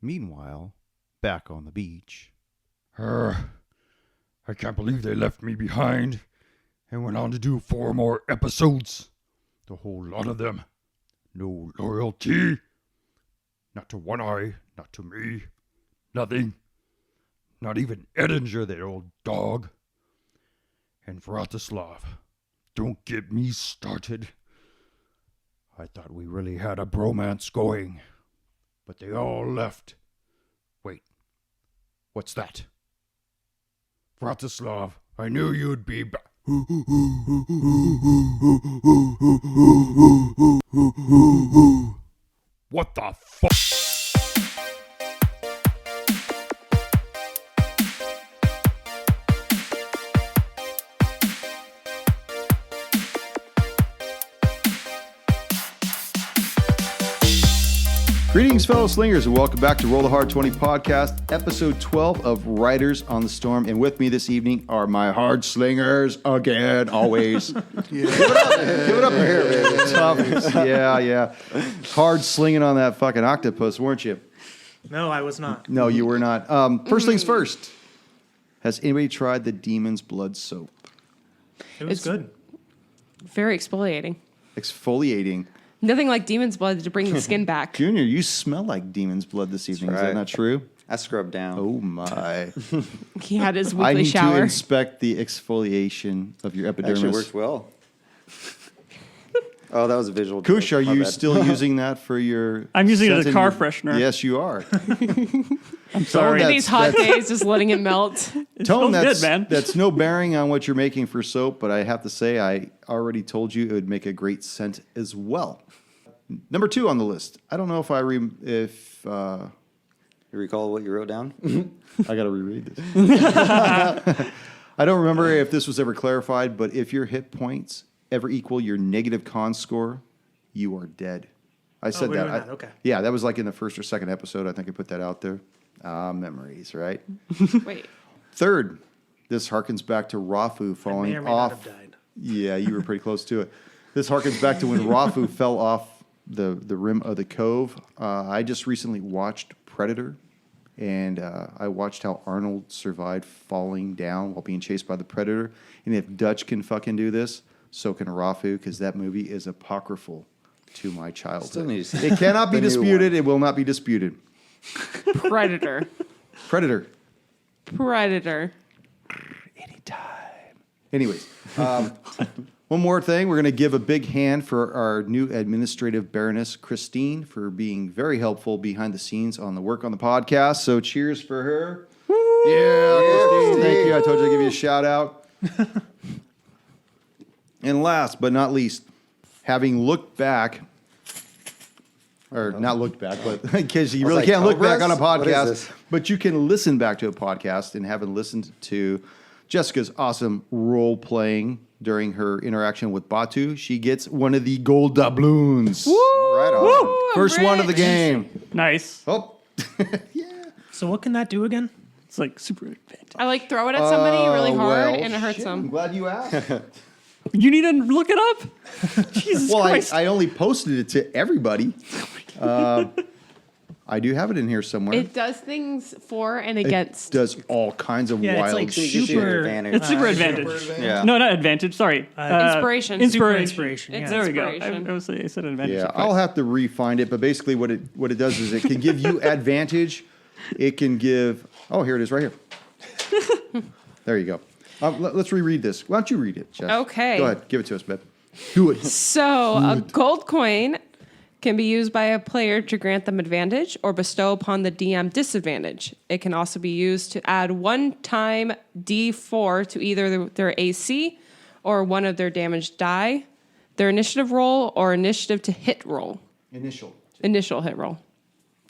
Meanwhile, back on the beach. I can't believe they left me behind and went on to do 4 more episodes. The whole lot of them. No loyalty. Not to One Eye, not to me. Nothing. Not even Edinger, that old dog. And Vratislav. Don't get me started. I thought we really had a bromance going. But they all left. Wait. What's that? Vratislav, I knew you'd be back. What the fuck? Greetings, fellow slingers, and welcome back to Roll the Hard 20 podcast, episode 12 of Riders on the Storm. And with me this evening are my Hard Slingers again, always. Give it up here, man. Tough. Yeah. Hard slinging on that fucking octopus, weren't you? No, I was not. No, you were not. First things first. Has anybody tried the Demon's Blood soap? It was good. Very exfoliating. Exfoliating. Nothing like demon's blood to bring the skin back. Junior, you smell like Demon's Blood this evening. That's Is that right. not true? I scrubbed down. Oh, my. He had his I weekly need shower. to inspect the exfoliation of your epidermis. Actually worked well. Oh, that was a visual. Kush, joke. are My you bad. still using that for your... I'm using it as a scent car and- freshener. Yes, you are. I'm sorry. That's- These hot days, just letting it melt. It Tone, smells that's, good, man. that's no bearing on what you're making for soap, but I have to say I already told you it would make a great scent as well. Number 2 on the list. I don't know if You recall what you wrote down? I got to reread this. I don't remember if this was ever clarified, but if your hit points ever equal your negative con score, you are dead. I said we're that. doing that, okay. Yeah, that was like in the first or second episode. I think I put that out there. Memories, right? Wait. Third, this harkens back to Rafu I falling may or may off. not have died. Yeah, you were pretty close to it. This harkens back to when Rafu fell off the rim of the cove. I just recently watched Predator, and I watched how Arnold survived falling down while being chased by the Predator. And if Dutch can fucking do this, so can Rafu, because that movie is apocryphal to my childhood. Still need to see It cannot be the new disputed. one. It will not be disputed. Predator. Predator. Anyways, one more thing. We're going to give a big hand for our new administrative Baroness, Christine, for being very helpful behind the scenes on the work on the podcast. So cheers for her. Yeah, Christine. Thank you. I told you I'd give you a shout out. And last but not least, having looked back, or not looked back, but because you I was really like, can't look back on a Cobras? What is podcast, this? but you can listen back to a podcast, and having listened to Jessica's awesome role playing during her interaction with Batu, she gets one of the gold doubloons. Right on. Ooh, I'm First one of the rich. game. Nice. Oh, So what can that do again? It's like super advantage. I like throw it at somebody really hard well, and it hurts shit, I'm them. glad you asked. You need to look it up. Jesus Well, Christ. I only posted it to everybody. I do have it in here somewhere. It does things for and It against. does all kinds of Yeah, it's wild like shit. super advantage. it's super super advantage. advantage. Yeah. No, not advantage. Sorry. Inspiration. Inspiration. Inspiration, It's yeah. There we go. inspiration. I said advantage. Yeah, Christ. I'll have to re-find it, but basically what it does is it can give you advantage. It can give... Oh, here it is right here. There you go. Let's reread this. Why don't you read it, Jess? Okay. Go ahead. Give it to us, babe. Do it. So, a gold coin can be used by a player to grant them advantage or bestow upon the DM disadvantage. It can also be used to add one-time D4 to either their AC or one of their damage die, their initiative roll, or initiative to hit roll. Initial Initial hit roll.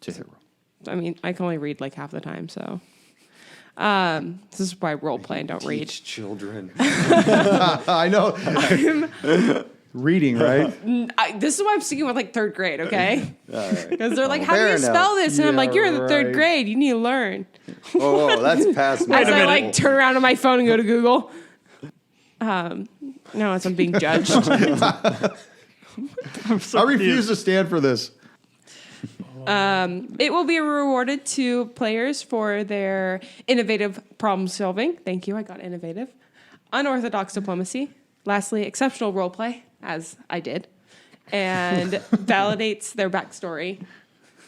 to hit roll. I mean, I can only read like half the time, so. This is why I role play and don't read. Teach children. I know. Reading, right? This is why I'm sticking with like third grade, okay? Because they're like, how do fair you spell enough. this? And I'm like, you're in the Yeah, third right. grade. You need to learn. Oh, that's past my As I minute. like turn around on my phone and go to Google. No, as I'm being judged. I'm so I refuse to stand for this. It will be rewarded to players for their innovative problem solving. Thank you, I got innovative. Unorthodox diplomacy. Lastly, exceptional roleplay, as I did. And validates their backstory,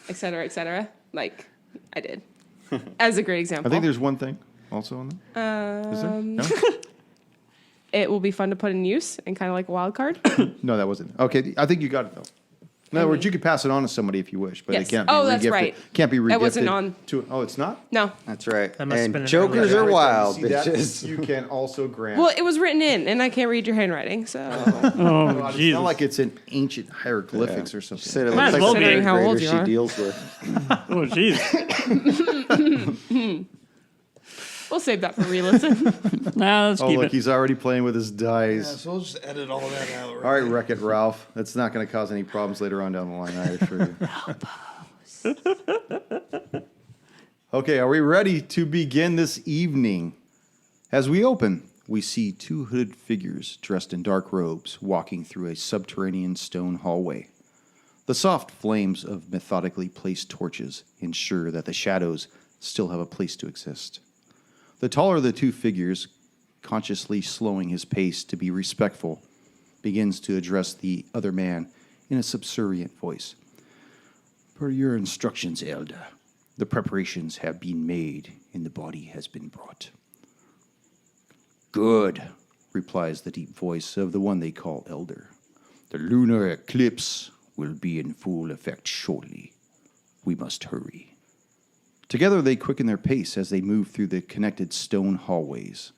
et cetera, like I did. As a great example. I think there's one thing also on that. Is there? No? It will be fun to put in use and kind of like a wild card. No, that wasn't. Okay, I think you got it though. In other words, you could pass it on to somebody if you wish, but Yes. it can't be Oh, that's regifted. right. Can't be regifted. That wasn't on. Oh, it's not? No. That's right. That must have been And an jokers earlier- are wild, See, that bitches. you can also grant. Well, it was written in, and I can't read your handwriting, so. Oh, it's not Jesus. like it's in ancient hieroglyphics or something. She said it Might looks as like well the be. third How old grader you she are. deals with. Oh, jeez. We'll save that for re-listen. Nah, let's Oh, keep look, it. he's already playing with his dice. So we'll just edit all that out. All right, Wreck-It Ralph. That's not going to cause any problems later on down the line, I assure you. Okay, are we ready to begin this evening? As we open, we see two hooded figures dressed in dark robes walking through a subterranean stone hallway. The soft flames of methodically placed torches ensure that the shadows still have a place to exist. The taller of the two figures, consciously slowing his pace to be respectful, begins to address the other man in a subservient voice. Per your instructions, Elder, the preparations have been made and the body has been brought. Good, replies the deep voice of the one they call Elder. The lunar eclipse will be in full effect shortly. We must hurry. Together they quicken their pace as they move through the connected stone hallways.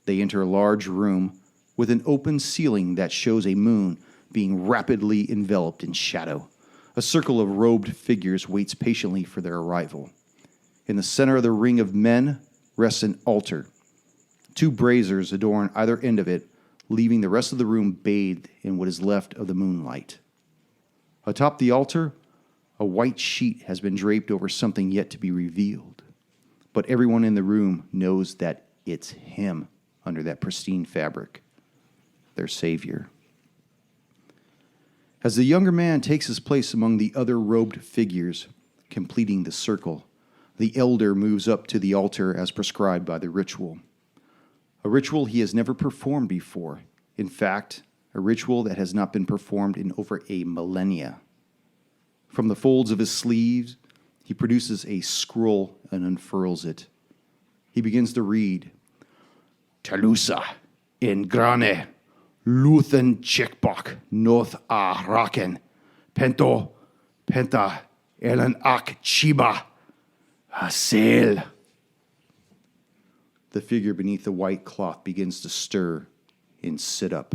They enter a large room with an open ceiling that shows a moon being rapidly enveloped in shadow. A circle of robed figures waits patiently for their arrival. In the center of the ring of men rests an altar. Two braziers adorn either end of it, leaving the rest of the room bathed in what is left of the moonlight. Atop the altar, a white sheet has been draped over something yet to be revealed. But everyone in the room knows that it's him under that pristine fabric, their savior. As the younger man takes his place among the other robed figures, completing the circle, the elder moves up to the altar as prescribed by the ritual. A ritual he has never performed before. In fact, a ritual that has not been performed in over a millennia. From the folds of his sleeves, he produces a scroll and unfurls it. He begins to read, Talusa in grane, Luthen Chekbok, North a Raken, Pento, Penta, Elen ak Chiba, Hasil. The figure beneath the white cloth begins to stir and sit up.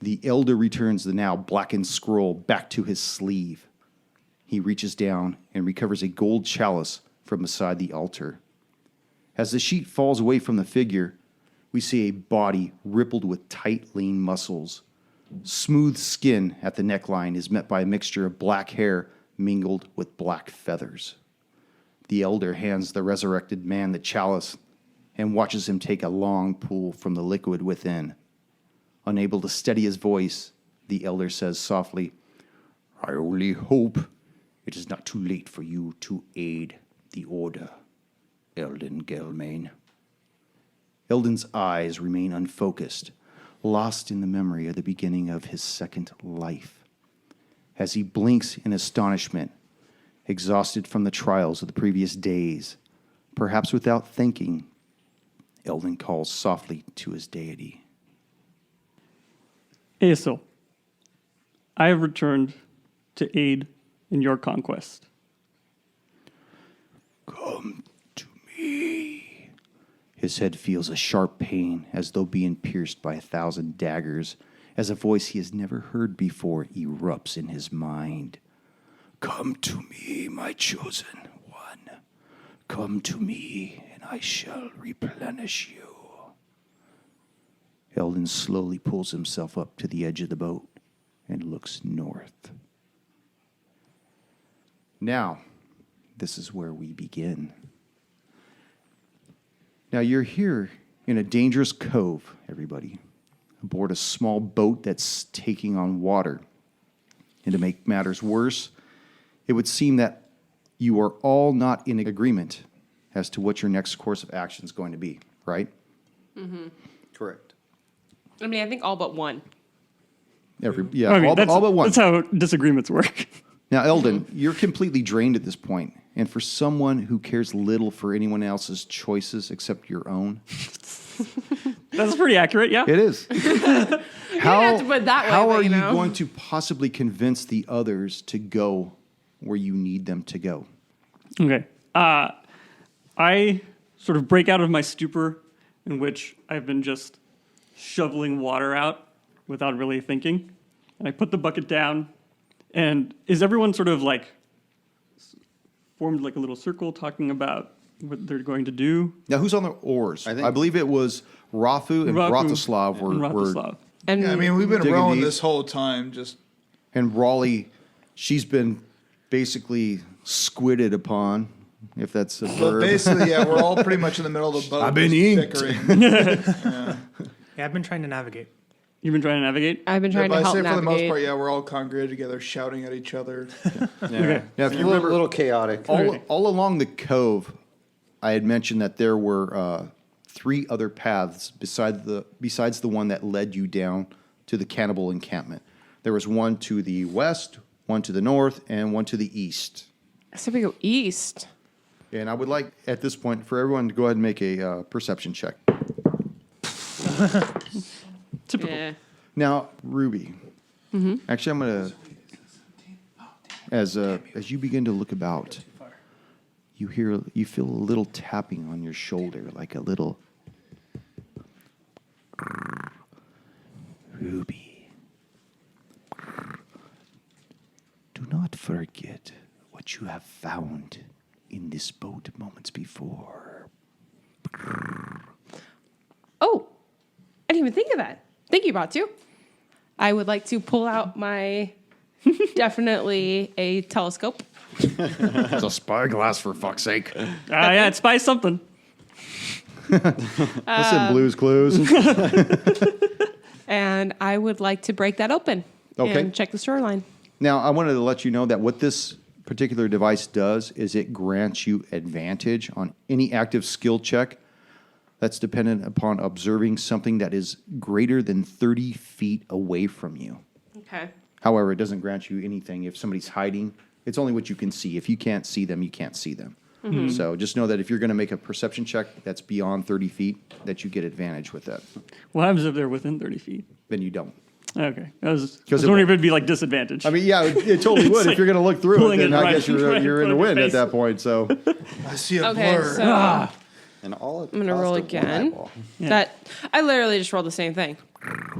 The elder returns the now blackened scroll back to his sleeve. He reaches down and recovers a gold chalice from beside the altar. As the sheet falls away from the figure, we see a body rippled with tight, lean muscles. Smooth skin at the neckline is met by a mixture of black hair mingled with black feathers. The elder hands the resurrected man the chalice and watches him take a long pull from the liquid within. Unable to steady his voice, the elder says softly, I only hope it is not too late for you to aid the order, Eldin Gelmain. Eldin's eyes remain unfocused, lost in the memory of the beginning of his second life. As he blinks in astonishment, exhausted from the trials of the previous days, perhaps without thinking, Eldin calls softly to his deity. Aesel, I have returned to aid in your conquest. Come to me. His head feels a sharp pain as though being pierced by 1,000 daggers, as a voice he has never heard before erupts in his mind. Come to me, my chosen one. Come to me, and I shall replenish you. Eldin slowly pulls himself up to the edge of the boat and looks north. Now, this is where we begin. Now, you're here in a dangerous cove, everybody, aboard a small boat that's taking on water. And to make matters worse, it would seem that you are all not in agreement as to what your next course of action is going to be, right? Correct. I mean, I think all but one. I mean, all but one. That's how disagreements work. Now, Eldin, you're completely drained at this point, and for someone who cares little for anyone else's choices except your own, That's pretty accurate, yeah. it is. How, have to put it that way, how but are you you know. going to possibly convince the others to go where you need them to go? Okay. I sort of break out of my stupor in which I've been just shoveling water out without really thinking. And I put the bucket down. And is everyone sort of like formed like a little circle talking about what they're going to do? Now, who's on the oars? I think- I believe it was Rafu and Rafu Vratislav and were Vratislav. And Yeah, I mean, we've been Digging rowing deep. this whole time. Just and Raleigh, she's been basically squidded upon, if that's a but verb. basically, yeah, we're all pretty much in the middle of the boat. I've been just inked. bickering. Yeah, I've been trying to navigate. You've been trying to navigate? I've been trying But to I help say for the most navigate. part, yeah, we're all congregated together, shouting at each other. Okay. Now, if A you little, remember, little chaotic. all along the cove, I had mentioned that there were 3 other paths besides the one that led you down to the cannibal encampment. There was one to the west, one to the north, and one to the east. So we go east. And I would like, at this point, for everyone to go ahead and make a perception check. Typical. Yeah. Now, Ruby. Actually, I'm gonna, as you begin to look about, you feel a little tapping on your shoulder, like a little. Ruby, do not forget what you have found in this boat moments before. Oh, I didn't even think of that. Thank you, Batu. I would like to pull out my definitely a telescope. It's a spyglass, for fuck's sake. Yeah, it spies something. Listen, Blue's Clues. And I would like to break that open Okay. and check the shoreline. Now, I wanted to let you know that what this particular device does is it grants you advantage on any active skill check that's dependent upon observing something that is greater than 30 feet away from you. Okay. However, it doesn't grant you anything if somebody's hiding. It's only what you can see. If you can't see them, you can't see them. So just know that if you're going to make a perception check that's beyond 30 feet, that you get advantage with that. What happens if they're within 30 feet? Then you don't. Okay. I was 'Cause it wondering if will- it'd be like disadvantage. I mean, yeah, it totally would. like If you're going to look through it, pulling then it I right- guess you're right in in front the of your wind at face. that point. So I see a Okay, blur. so And all I'm gonna roll again. That I literally just rolled the same thing.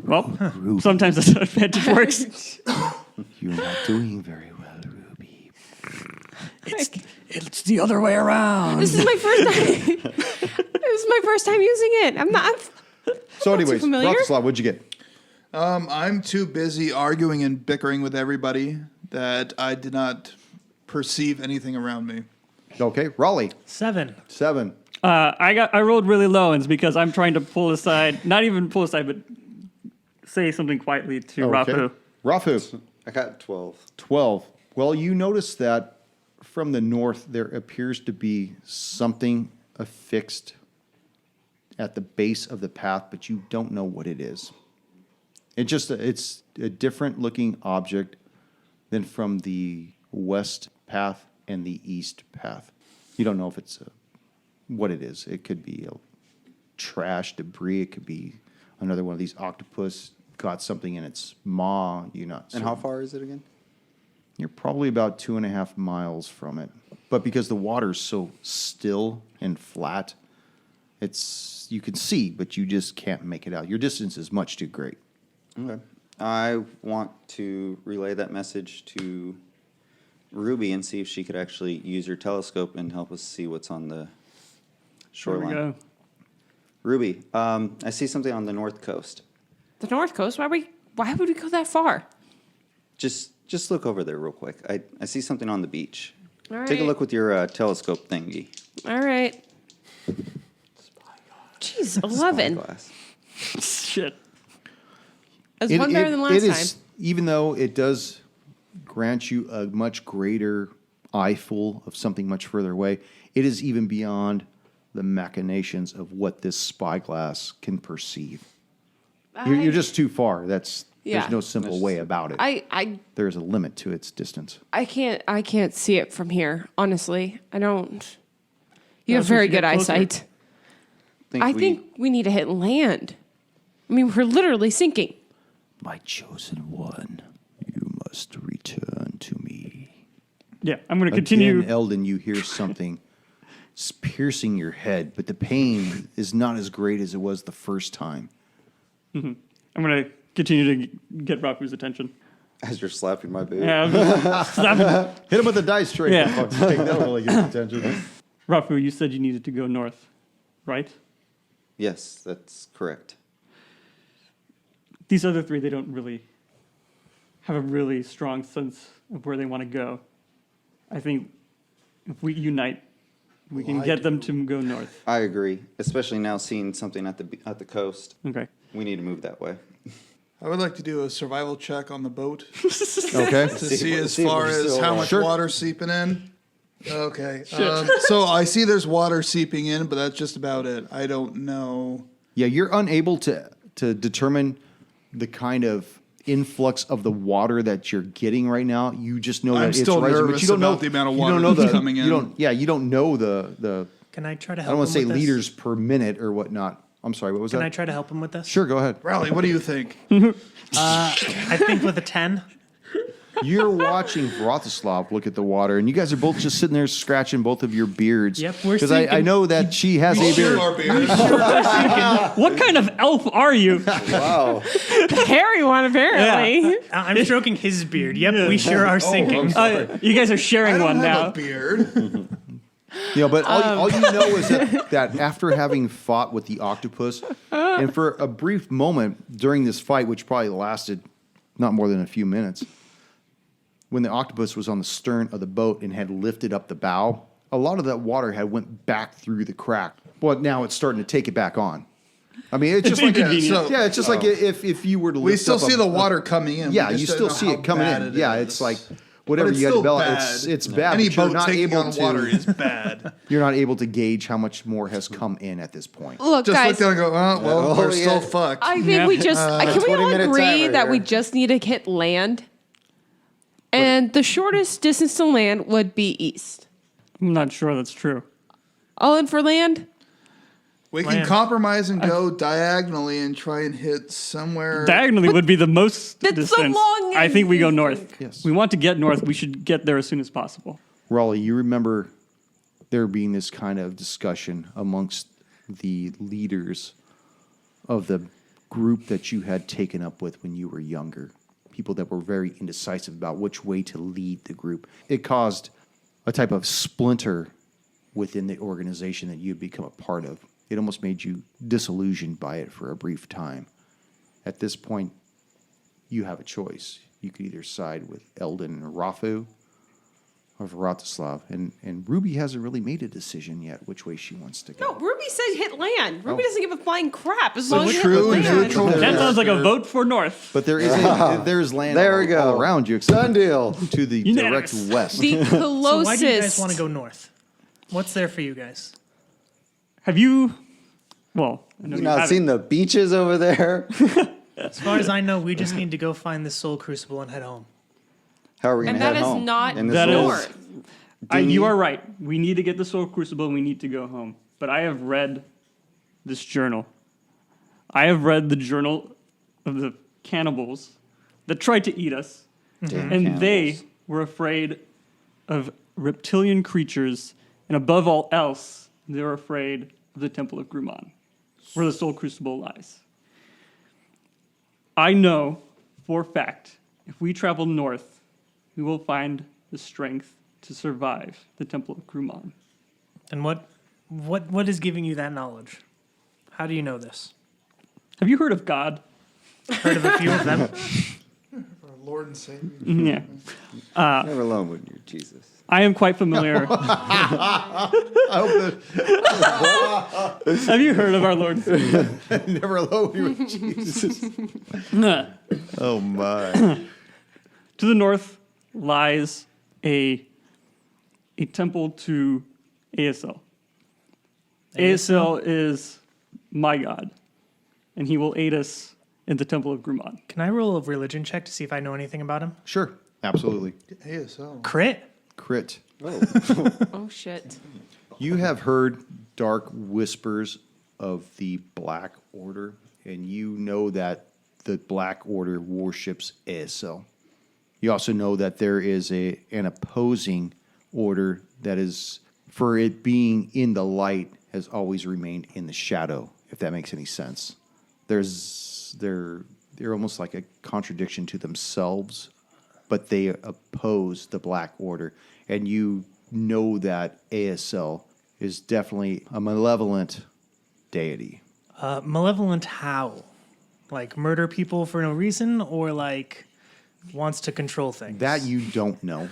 Well, sometimes the advantage works. you're not doing very well, Ruby. It's the other way around. This is my first time. This is my first time using it. I'm not. So, anyways, familiar. Vratislav, what'd you get? I'm too busy arguing and bickering with everybody that I did not perceive anything around me. Okay, Raleigh, 7. 7. I rolled really low, and it's because I'm trying to pull aside, not even pull aside, but say something quietly to Rafu. Rafu, I got 12. 12. Well, you notice that from the north there appears to be something affixed at the base of the path, but you don't know what it is. It's a different looking object than from the west path and the east path. You don't know if it's what it is. It could be a trash, debris. It could be another one of these octopus got something in its maw. You're not. And how far is it again? You're probably about 2.5 miles from it. But because the water's so still and flat, you can see, but you just can't make it out. Your distance is much too great. Okay. I want to relay that message to Ruby and see if she could actually use her telescope and help us see what's on the There we shoreline. go. Ruby, I see something on the north coast. The North Coast. Why would we go that far? Just look over there real quick. I see something on the beach. All right. Take a look with your telescope thingy. All right. Jeez, 11. Spyglass. Shit. Is one better than last It is, time? even though it does grants you a much greater eyeful of something much further away. It is even beyond the machinations of what this spyglass can perceive. You're just too far. There's no simple way about it. There's a limit to its distance. I can't see it from here. Honestly, I don't. You have That's where very you good get closer. eyesight. I think we need to hit land. I mean, we're literally sinking. My chosen one, you must return to me. Yeah, I'm going to continue. Again, Eldin, you hear something piercing your head, but the pain is not as great as it was the first time. I'm going to continue to get Rafu's attention. As you're slapping my boot. Yeah, I'm slapping. Hit him with a dice tray. Yeah. For fuck's sake. That will really get his attention. Rafu, you said you needed to go north, right? Yes, that's correct. These other three, they don't really have a really strong sense of where they want to go. I think if we unite, we can get them to go north. I agree, especially now seeing something at the coast. Okay. We need to move that way. I would like to do a survival check on the boat Okay. to see as far as how much Sure. water's seeping in. Okay. So I see there's water seeping in, but that's just about it. I don't know. Yeah, you're unable to determine the kind of influx of the water that you're getting right now. You just know that I'm it's still rising, but nervous you don't know about the amount of you water don't know that's the, coming in. You don't know the Can I try to I help don't want him to say with liters per minute or whatnot. I'm sorry, what was Can that? I try to help him with this? Sure, go ahead. Rowley, what do you think? I think with a 10. You're watching Vratislav look at the water, and you guys are both just sitting there scratching both of your beards. Yep, we're because I sinking. know that she has a beard. What kind of elf are you? Wow. Hairy one, apparently. I'm stroking his beard. Yep, we sure are sinking. You guys are I sharing don't one have now. a beard. But all you know is that after having fought with the octopus, and for a brief moment during this fight, which probably lasted not more than a few minutes, when the octopus was on the stern of the boat and had lifted up the bow, a lot of that water had went back through the crack. But now it's starting to take it back on. I mean, it's just like inconvenient. it's just like if you were to lift We still up see a- the water coming in. Yeah, We just you don't still know see how it coming bad in. it Yeah, is. it's like But whatever it's you got still develop. bad. It's bad. Any but you're boat not taking able on to. water is bad. You're not able to gauge how much more has come in at this point. Look, Just guys, look down and go, well, Oh, we're yeah. still fucked. I think we just can we all 20-minute agree timer that we here. just need to hit land? And the shortest distance to land would be east. I'm not sure that's true. All in for land? We can Land. compromise and go diagonally and try and hit somewhere. Diagonally would be the most That's a distance. long I think we go north. Yes. We want to get north. We should get there as soon as possible. Raleigh, you remember there being this kind of discussion amongst the leaders of the group that you had taken up with when you were younger. People that were very indecisive about which way to lead the group. It caused a type of splinter within the organization that you'd become a part of. It almost made you disillusioned by it for a brief time. At this point, you have a choice. You could either side with Eldin and Rafu or Vratislav. And Ruby hasn't really made a decision yet which way she wants to go. No, Ruby said hit land. Ruby doesn't give a flying crap as long as you true hit and land. neutral. That sounds like a vote for north. But there is there's land There we all go. around you except Done deal. to the Unanimous. direct west. The So closest. why do you guys want to go north? What's there for you guys? Have you? Well, I know You you not haven't. seen the beaches over there? As far as I know, we just need to go find the soul crucible and head home. How are we going And to head that is home? not In this That little- is- north. You are right. We need to get the Soul Crucible and we need to go home. But I have read this journal. I have read the journal of the cannibals that tried to eat us. Damn And they cannibals. were afraid of reptilian creatures. And above all else, they were afraid of the Temple of Grumman, where the Soul Crucible lies. I know for a fact, if we travel north, we will find the strength to survive the Temple of Grumman. And what is giving you that knowledge? How do you know this? Have you heard of God? Heard of a few of them? Our Lord and Savior. Yeah. Never alone when you're Jesus. I am quite familiar. Have you heard of our Lord? Never alone with Jesus. To Oh my. the north lies a temple to ASL. ASL is my god, and he will aid us in the Temple of Grumman. Can I roll a religion check to see if I know anything about him? Sure, absolutely. ASL. Crit. Crit. Oh, shit. You have heard dark whispers of the Black Order, and you know that the Black Order worships ASL. You also know that there is an opposing order that is, for it being in the light, has always remained in the shadow, if that makes any sense. They're almost like a contradiction to themselves, but they oppose the Black Order. And you know that ASL is definitely a malevolent deity. Malevolent how? Like murder people for no reason, or like wants to control things? That you don't know.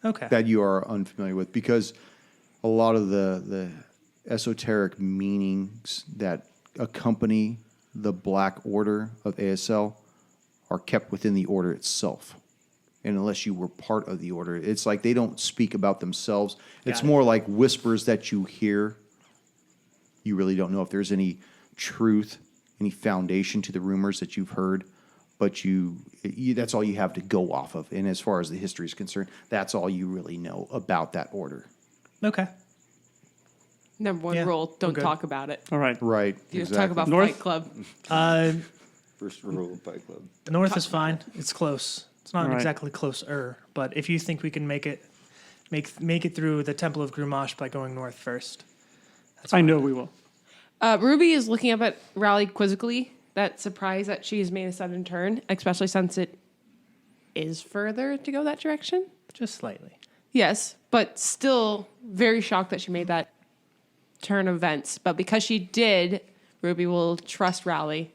Okay. That you are unfamiliar with, because a lot of the esoteric meanings that accompany the Black Order of ASL are kept within the order itself. And unless you were part of the order, it's like they don't speak about themselves. It's more like whispers that you hear. You really don't know if there's any truth, any foundation to the rumors that you've heard, but you that's all you have to go off of. And as far as the history is concerned, that's all you really know about that order. Okay. Number one Yeah, rule, we're don't good. talk about it. All right. Right. You just talk about North? Fight Club. First rule of Fight Club. The north is fine. It's close. It's not All right. exactly closer, but if you think we can make it through the Temple of Grumash by going north first, that's I fine. know we will. Ruby is looking up at Raleigh quizzically, that surprise that she's made a sudden turn, especially since it is further to go that direction. Just slightly. Yes, but still very shocked that she made that turn of events. But because she did, Ruby will trust Raleigh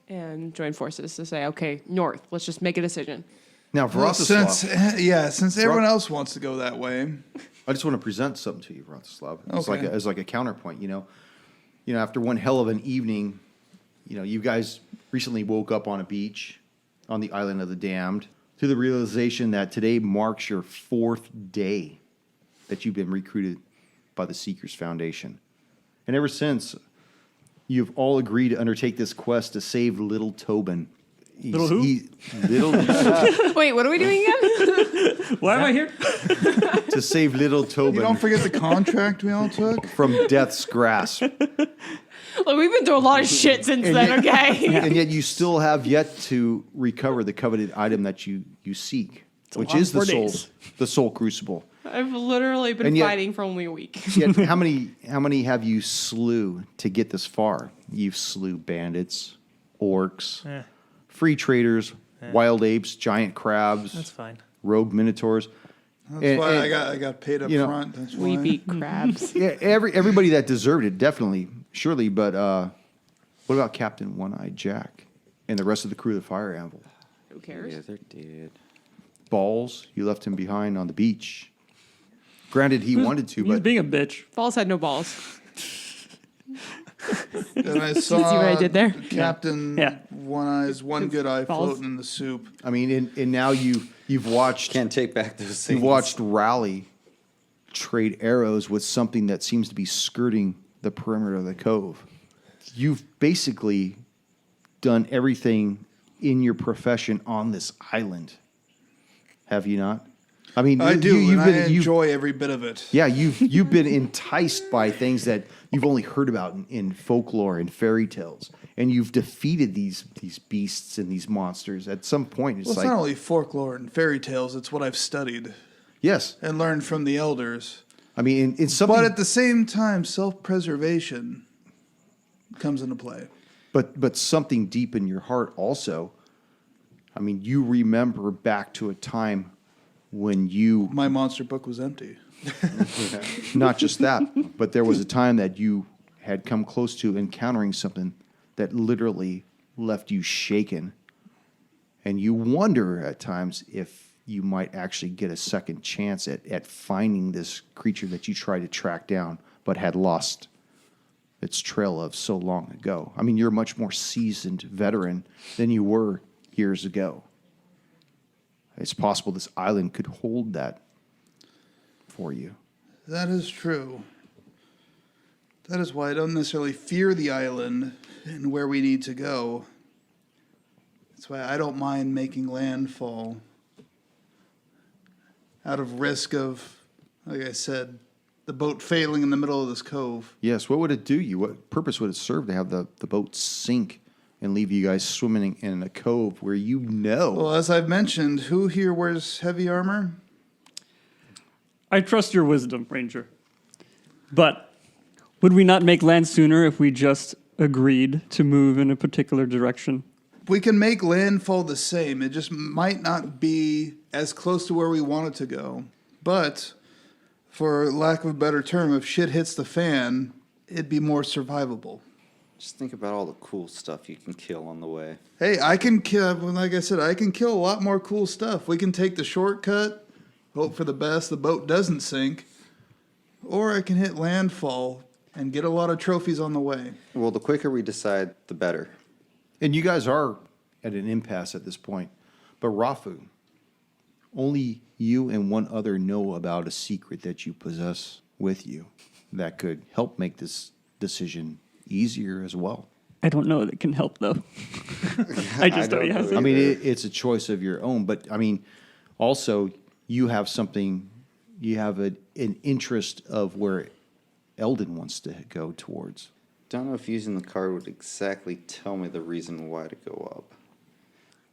and join forces to say, okay, north, let's just make a decision. Now, Well, Vratislav, since everyone else wants to go that way, I just want to present something to you, Vratislav. It's Okay. as like a counterpoint, you know. You know, after one hell of an evening, you know, you guys recently woke up on a beach on the island of the damned to the realization that today marks your 4th day that you've been recruited by the Seekers Foundation. And ever since, you've all agreed to undertake this quest to save little Tobin. Little who? Wait, what are we doing again? Why am I here? To save little you Tobin don't forget the contract we all took. from death's grasp. Look, we've been through a lot of shit since then, okay? And yet you still have yet to recover the coveted item that you seek, which long is 4 days. the soul crucible. I've literally been And yet- fighting for only a week. Yet how many have you slew to get this far? You've slew bandits, orcs, Eh, free traders, wild apes, giant crabs, that's fine. rogue minotaurs. That's And- why and- I got paid up you know, front. That's We why. beat crabs. Yeah, everybody that deserved it, definitely, surely. But what about Captain One-Eyed Jack and the rest of the crew of the Fire Anvil? Who cares? Yeah, they're dead. Balls, you left him behind on the beach. Granted, he wanted to, He's but being a bitch. Falls had no balls. And I saw what I did there? Captain Yeah. One Eyes, One Good Eye Balls. floating in the soup. I mean, and now you've watched Can't take back those things. you've watched Raleigh trade arrows with something that seems to be skirting the perimeter of the cove. You've basically done everything in your profession on this island, have you not? I mean, I do, you've and I you've- enjoy every bit of it. Yeah, you've been enticed by things that you've only heard about in folklore and fairy tales, and you've defeated these beasts and these monsters. At some point, it's Well, it's like not only folklore and fairy tales, it's what I've studied yes. and learned from the elders. I mean, it's something, But at the same time, self-preservation comes into play. but something deep in your heart also. I mean, you remember back to a time when you My monster book was empty. not just that, but there was a time that you had come close to encountering something that literally left you shaken. And you wonder at times if you might actually get a second chance at finding this creature that you tried to track down but had lost its trail of so long ago. I mean, you're a much more seasoned veteran than you were years ago. it's possible this island could hold that for you. That is true. That is why I don't necessarily fear the island and where we need to go. That's why I don't mind making landfall. Out of risk of, like I said, the boat failing in the middle of this cove. Yes, what would it do you? What purpose would it serve to have the boat sink and leave you guys swimming in a cove where you know? Well, as I've mentioned, who here wears heavy armor? I trust your wisdom, Ranger. But would we not make land sooner if we just agreed to move in a particular direction? We can make landfall the same. It just might not be as close to where we want it to go. But, for lack of a better term, if shit hits the fan, it'd be more survivable. Just think about all the cool stuff you can kill on the way. Hey, I can kill, like I said, I can kill a lot more cool stuff. We can take the shortcut, hope for the best, the boat doesn't sink, or I can hit landfall and get a lot of trophies on the way. Well, the quicker we decide, the better. And you guys are at an impasse at this point. But Rafu, only you and one other know about a secret that you possess with you that could help make this decision easier as well. I don't know that can help, though. I just don't. Yes. I mean, it's a choice of your own, but I mean, also you have something, you have an interest of where Eldin wants to go towards. Don't know if using the card would exactly tell me the reason why to go up.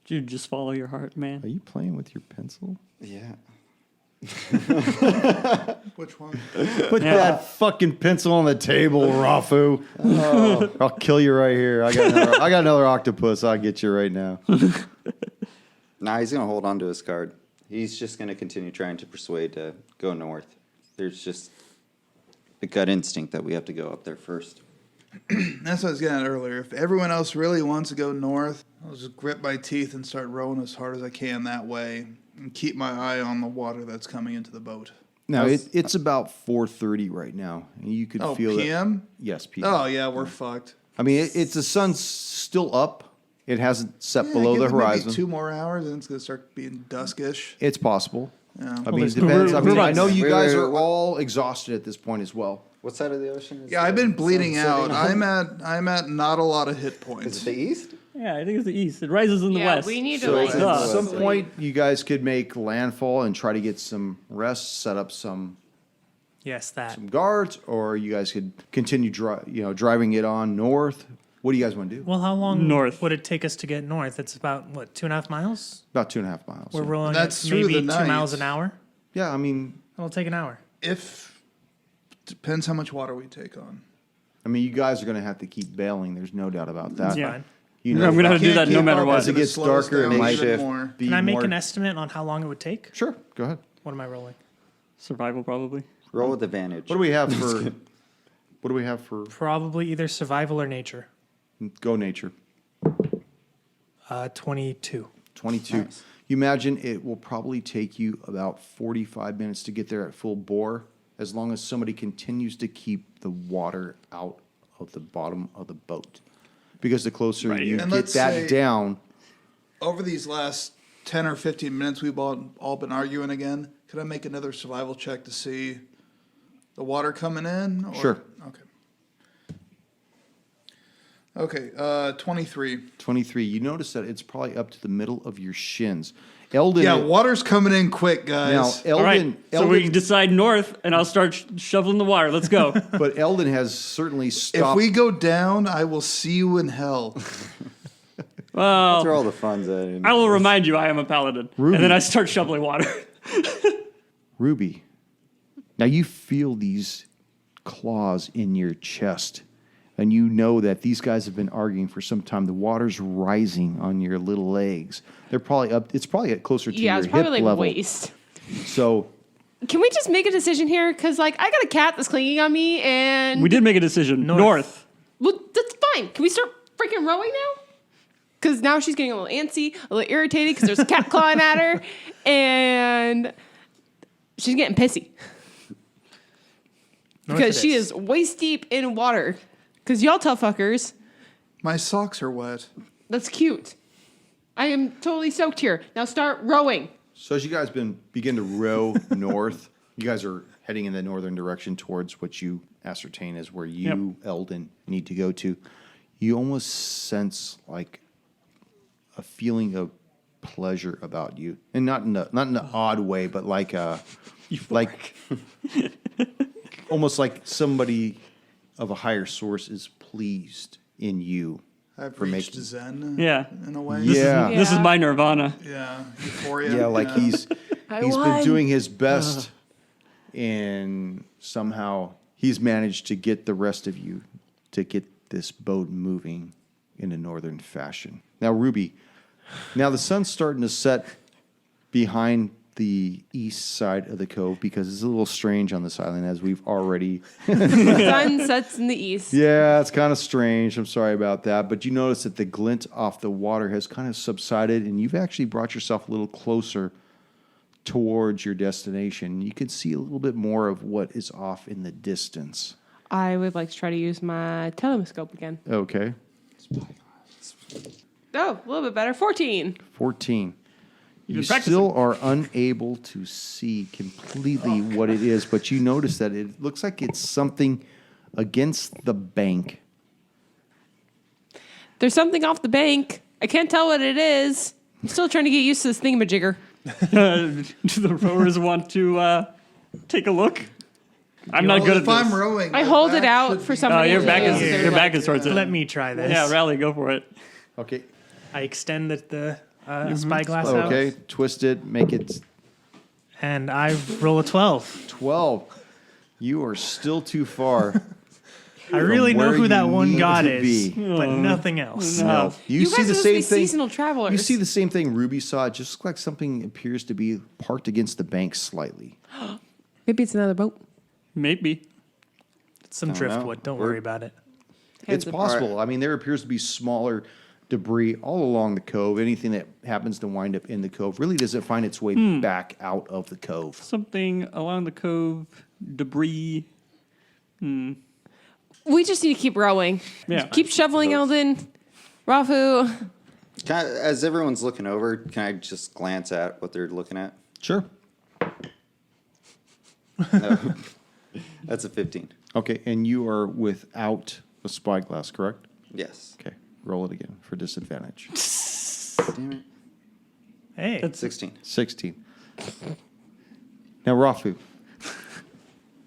You just follow your heart, man. Are you playing with your pencil? Yeah. Which one? Put that fucking pencil on the table, Rafu. Oh, I'll kill you right here. I got another octopus. I'll get you right now. Nah, he's going to hold on to his card. He's just going to continue trying to persuade to go north. There's just the gut instinct that we have to go up there first. That's what I was getting at earlier. If everyone else really wants to go north, I'll just grit my teeth and start rowing as hard as I can that way and keep my eye on the water that's coming into the boat. Now, it's about 4:30 right now, and you could feel PM? it. Yes, PM. Oh, yeah, we're fucked. I mean, it's the sun's still up. It hasn't set below give the it horizon. Maybe 2 more hours and it's going to start being duskish. It's possible. Yeah. I mean, it there's no depends. I room. mean, I know you guys Wait, are all exhausted at this point as well. What side of the ocean is Yeah, I've been bleeding out. setting? I'm at not a lot of hit Is points. it the east? Yeah, I think it's the east. It rises in the Yeah, west. we need to So like it's At some sleep. point, you guys could make landfall and try to get some rest, set up some Yes, that. guards, or you guys could continue driving it on north. What do you guys want to do? Well, how long North. would it take us to get north? It's about, what, 2.5 miles? About 2.5 miles. We're yeah. rolling That's at through maybe the 2 miles night. an hour. Yeah, I mean, It'll take an hour. Depends how much water we take on. you guys are going to have to keep bailing. There's no doubt about that. Yeah. Fine. You I'm know, going to have to do Can't that no keep matter up what. as it gonna gets slow us darker, it down might even shift. more. be Can I make more- an estimate on how long it would take? Sure, go ahead. What am I rolling? Survival, probably. Roll with advantage. What do we have for? What do we have for? Probably either survival or nature. Go nature. 22. 22. Nice. You imagine it will probably take you about 45 minutes to get there at full bore, as long as somebody continues to keep the water out of the bottom of the boat. Because the closer Right. you And get let's that say- down, Over these last 10 or 15 minutes we've all been arguing again, could I make another survival check to see the water coming in? Or? Sure. Okay. 23. 23, you notice that it's probably up to the middle of your shins. Eldin, Yeah, water's coming in quick, now guys. All right. Eldin, So we Eldin decide north, and I'll start shoveling the water. Let's go. but Eldin has certainly If stopped. we go down, I will see you in hell. That's where Well, all the fun's at. I will remind you I am a paladin. Ruby. And then I start shoveling water. Ruby, now you feel these claws in your chest, and you know that these guys have been arguing for some time. The water's rising on your little legs. They're probably up. It's probably at closer to Yeah, your it's probably hip like level. waist. So Can we just make a decision here? Because like I got a cat that's clinging on me, and We did make a decision. North. well, that's fine. Can we start freaking rowing now? Because now she's getting a little antsy, a little irritated because there's a cat clawing at her, and she's getting pissy North because it she is waist deep in water. Because y'all tough fuckers, My socks are wet. that's cute. I am totally soaked here. Now start rowing. So as you guys begin to row north, you guys are heading in the northern direction towards what you ascertain is where you, Eldin, need to go to. You almost sense like a feeling of pleasure about you, and not in an odd way, but like almost like somebody of a higher source is pleased in you. I've for reached making- Zen. Yeah. In a way. Yeah. This is my nirvana. Yeah. Euphoria. Yeah, like he's been won. doing his best, and somehow he's managed to get the rest of you to get this boat moving in a northern fashion. Now, Ruby, now the sun's starting to set behind the east side of the cove because it's a little strange on this island, as we've already. The sun sets in the east. Yeah, it's kind of strange. I'm sorry about that. But you notice that the glint off the water has kind of subsided, and you've actually brought yourself a little closer towards your destination. You can see a little bit more of what is off in the distance. I would like to try to use my telescope again. Okay. Oh, a little bit better. 14. 14. You been practicing. still are unable to see completely what it is, but you notice that it looks like it's something against the bank. There's something off the bank. I can't tell what it is. I'm still trying to get used to this thingamajigger. Do the rowers want to take a look? I'm not good at If this. I'm rowing, I my hold it back out should for be- somebody Your to back use. is your back is towards it. Let me try this. Yeah, Rally, go for it. Okay. I extend the spyglass out, Okay. Twist it. Make it and I roll a 12. 12. You are still too far. I really know where who that you one need god to is, be. but nothing else. No. You, You see guys the must same be thing. seasonal travelers. You see the same thing Ruby saw. It just looks like something appears to be parked against the bank slightly. Maybe it's another boat. Maybe. It's some know. driftwood. Don't worry about it. It's possible. I mean, there appears to be smaller debris all along the cove. Anything that happens to wind up in the cove really doesn't find its way back out of the cove. Something along the cove, debris. We just need to keep rowing. Yeah. Keep shoveling, Eldin. Rafu. As everyone's looking over, can I just glance at what they're looking at? Sure. No. That's a 15. Okay, and you are without a spyglass, correct? Yes. Okay, roll it again for disadvantage. Damn it. Hey, That's 16. 16. Now, Rafu,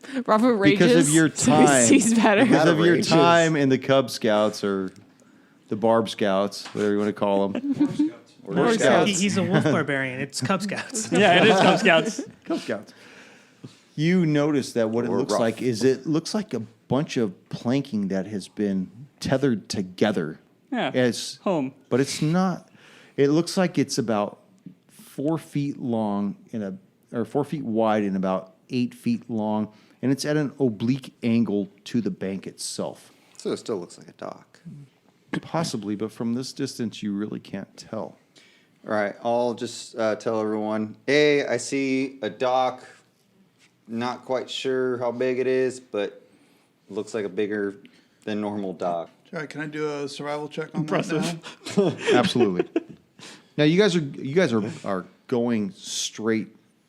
Rafu rages. because of your so he time, sees better. because of your Outrageous. time in the Cub Scouts or the Barb Scouts, whatever you want to call them. Or Scouts. he's a wolf barbarian. It's Cub Scouts. yeah, it is Cub Scouts. Cub Scouts. You notice that what it Or looks rough. like is it looks like a bunch of planking that has been tethered together. Yeah. As Home. but it's not. It looks like it's about 4 feet long or 4 feet wide and about 8 feet long, and it's at an oblique angle to the bank itself. So it still looks like a dock. Possibly, but from this distance, you really can't tell. All right, I'll just tell everyone, hey, I see a dock. Not quite sure how big it is, but looks like a bigger than normal dock. All right, can I do a survival check on Impressive. that now? Absolutely. Now you guys are going straight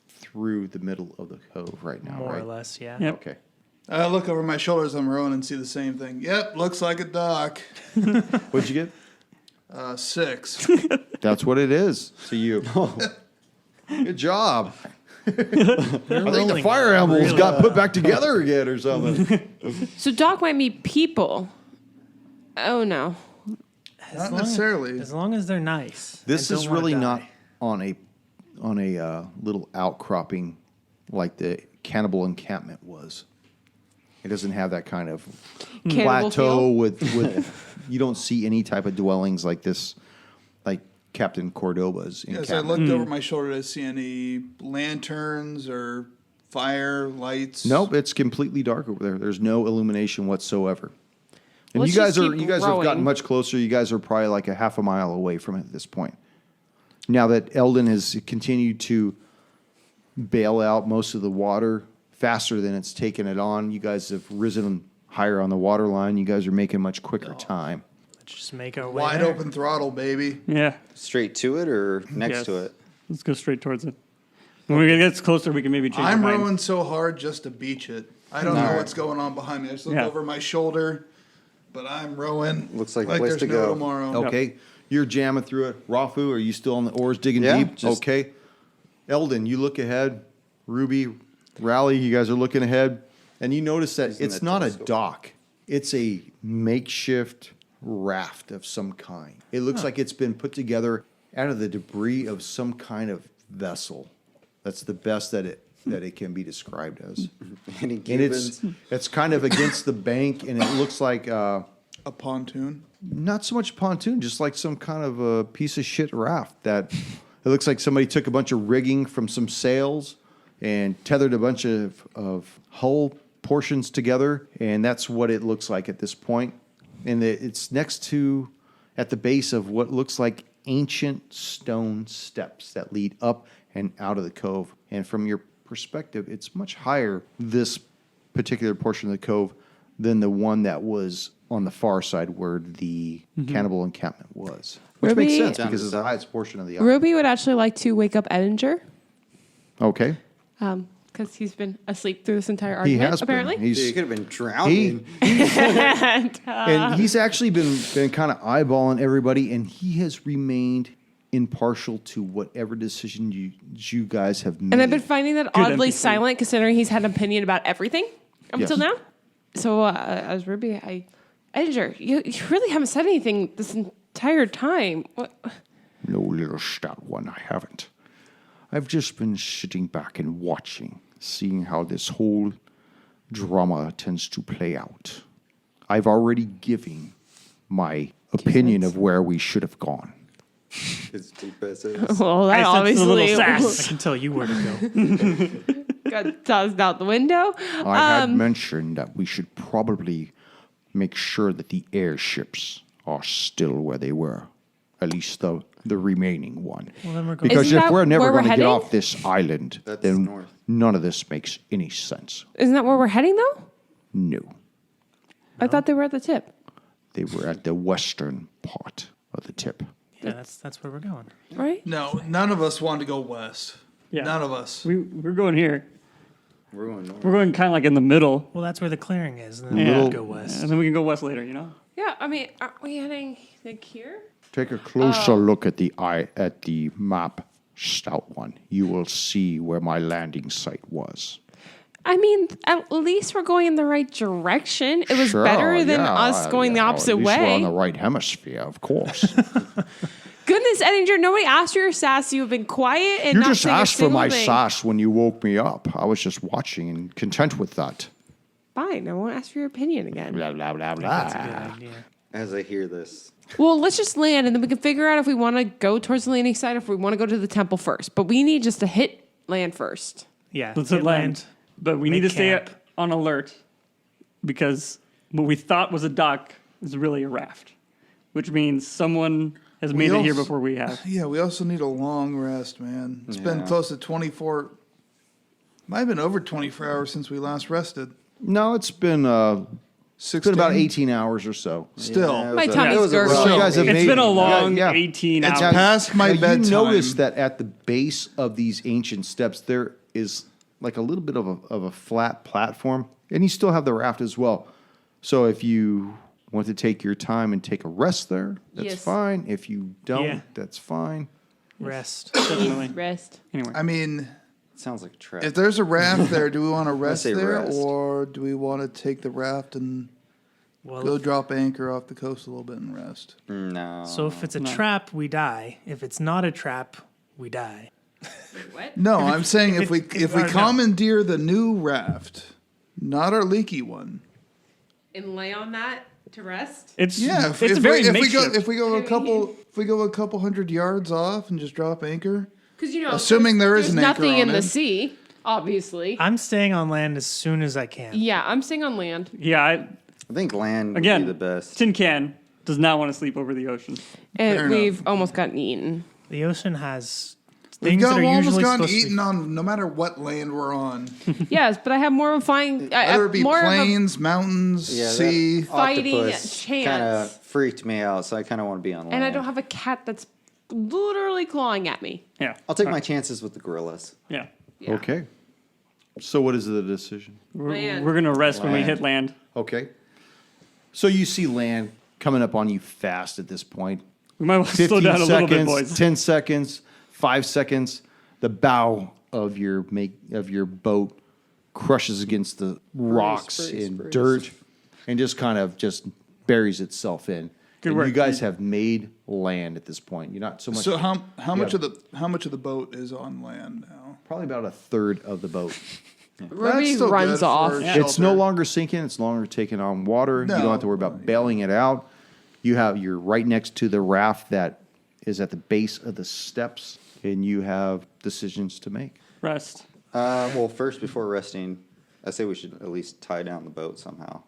through the middle of the cove right now, More right? or less, yeah. Yep. Okay. I look over my shoulder as I'm rowing and see the same thing. Yep, looks like a dock. What'd you get? 6. That's what it is to you. Good job. I think the fire animals got put back together again or something. So Doc might meet people. Oh no. Not necessarily. As long as they're nice. This I is don't wanna really die. not on a little outcropping like the cannibal encampment was. It doesn't have that kind of Cannibal plateau feel? with you don't see any type of dwellings like this, like Captain Cordoba's As I encampment. looked over my shoulder, did I see any lanterns or fire lights? Nope, it's completely dark over there. There's no illumination whatsoever. And Let's you guys just are keep you guys have gotten rowing. much closer. You guys are probably like a half a mile away from it at this point. Now that Eldin has continued to bail out most of the water faster than it's taken it on, you guys have risen higher on the water line. You guys are making much quicker time. Let's just make our way Wide there. open throttle, baby. Yeah. Straight to it or next Yes. to it? Let's go straight towards it. When we get closer, we can maybe change our I'm mind. rowing so hard just to beach it. I don't know Alright. what's going on behind me. I just look Yeah. over my shoulder, but I'm rowing. Looks like a place there's to no go. tomorrow. Okay. You're jamming through it. Rafu, are you still on the oars digging Yeah, deep? just- Okay. Eldin, you look ahead. Ruby, Rally, you guys are looking ahead. And you notice that Using it's that not a telescope. dock. It's a makeshift raft of some kind. It looks like it's been put together out of the debris of some kind of vessel. That's the best that it can be described as. Any And it's kind of against the bank, and it looks like A pontoon. not so much pontoon, just like some kind of a piece of shit raft that it looks like somebody took a bunch of rigging from some sails and tethered a bunch of hull portions together, and that's what it looks like at this point. And it's next to, at the base of what looks like ancient stone steps that lead up and out of the cove. And from your perspective, it's much higher, this particular portion of the cove, than the one that was on the far side where the cannibal encampment was. Which makes Ruby- sense Down because to it's the south. highest portion of the island. Ruby would actually like to wake up Edinger Okay. because he's been asleep through this entire He argument, has apparently. been. Dude, you He's, could have been drowning. and he's actually been kind of eyeballing everybody, and he has remained impartial to whatever decision you guys have made. And I've been finding that oddly NPC. silent considering he's had an opinion about everything up Yes. until now. So as Ruby, Edinger, you really haven't said anything this entire time. What? No, little stout one, I haven't. I've just been sitting back and watching, seeing how this whole drama tends to play out. I've already given my opinion of where we should have gone. As deep as it is. Well, that I sense a little obviously sass. I can tell you where to go. got tossed out the window. I had mentioned that we should probably make sure that the airships are still where they were, at least the remaining one. Well, then we're going. Because Isn't if that we're never where we're going to get heading? off this island, That's then north. none of this makes any sense. Isn't that where we're heading though? No. I thought they were at the tip. They were at the western part of the tip. Yeah, that's where we're going. Right? No, none of us wanted to go west. Yeah. None of us. We're going here. We're going north. We're going kind of like in the middle. Well, that's where the clearing is, and then Yeah. we'll go west. And then we can go west later, you know? Yeah, I mean, aren't we heading like here? Take a closer look at the map, stout one. You will see where my landing site was. I mean, at least we're going in the right direction. It was Sure, better than yeah, us going the yeah, opposite at least We're on the way. right hemisphere, of course. Goodness, Edinger, nobody asked you your sass. You've been quiet and You not just saying a asked for single my thing. sauce when you woke me up. I was just watching and content with that. Fine, I won't ask for your opinion again. Blah, blah, blah, That's a blah. good idea. As I hear this, Well, let's just land and then we can figure out if we want to go towards the landing site or if we want to go to the temple first. But we need just to hit land first. Yeah, Let's hit hit land. But we need Make to stay camp. on alert because what we thought was a dock is really a raft, which means someone has made it here also- before we have. Yeah, we also need a long rest, man. It's been Yeah. close to 24, might have been over 24 hours since we last rested. No, it's been about 18 hours or so. Still. Yeah, it My was tummy's it was a gurgling. rough So you guys have It's made- been a long yeah. 18 It's hours. past my Now, bedtime. You notice that at the base of these ancient steps, there is like a little bit of a flat platform, and you still have the raft as well. So if you want to take your time and take a rest there, that's Yes. fine. If you don't, Yeah. that's fine. Rest. Definitely. Rest. Anyway, I mean, It sounds like a trap. if there's a raft there, do we want to rest say there, rest. or do we want to take the raft and Well, go drop anchor off the coast a little bit and rest? No. so if it's a trap, we die. If it's not a trap, we die. What? No, I'm saying if we if- no. commandeer the new raft, not our leaky one. And lay on that to rest? it's Yeah, it's a very if we makeshift. go a couple hundred yards off and just drop anchor. Because, you know, Assuming there is there's an anchor nothing in on the it. sea, obviously. I'm staying on land as soon as I can. Yeah, I'm staying on land. yeah, I think land would again, be the best. Tin Can does not want to sleep over the ocean. And Fair we've almost gotten eaten. The ocean has We've things that are almost usually gotten supposed to eaten be. on no matter what land we're on. Yes, but I have more of a flying. Whether it be more plains, mountains, Yeah, sea. that Fighting octopus chance. kind of freaked me out, so I kind of want to be on land. and I don't have a cat that's literally clawing at me. Yeah. I'll take my chances with the gorillas. Yeah. Yeah. Okay. So what is the decision? Land. We're going to rest when we Land. hit land. Okay. So you see land coming up on you fast at this point. We might want to 15 slow down a little bit, seconds, boys. 10 seconds, 5 seconds. The bow of your boat crushes against the rocks and brace. dirt and just kind of just buries itself in. Good And work. you guys have made land at this point. You're not so much. So how much Yeah. of the boat is on land now? Probably about a third of the boat. Ruby still good runs for off. shelter. It's no longer sinking. It's no longer taking on water. You don't have to worry about bailing it out. You're right next to the raft that is at the base of the steps, and you have decisions to make. Rest. Well, first, before resting, I say we should at least tie down the boat somehow.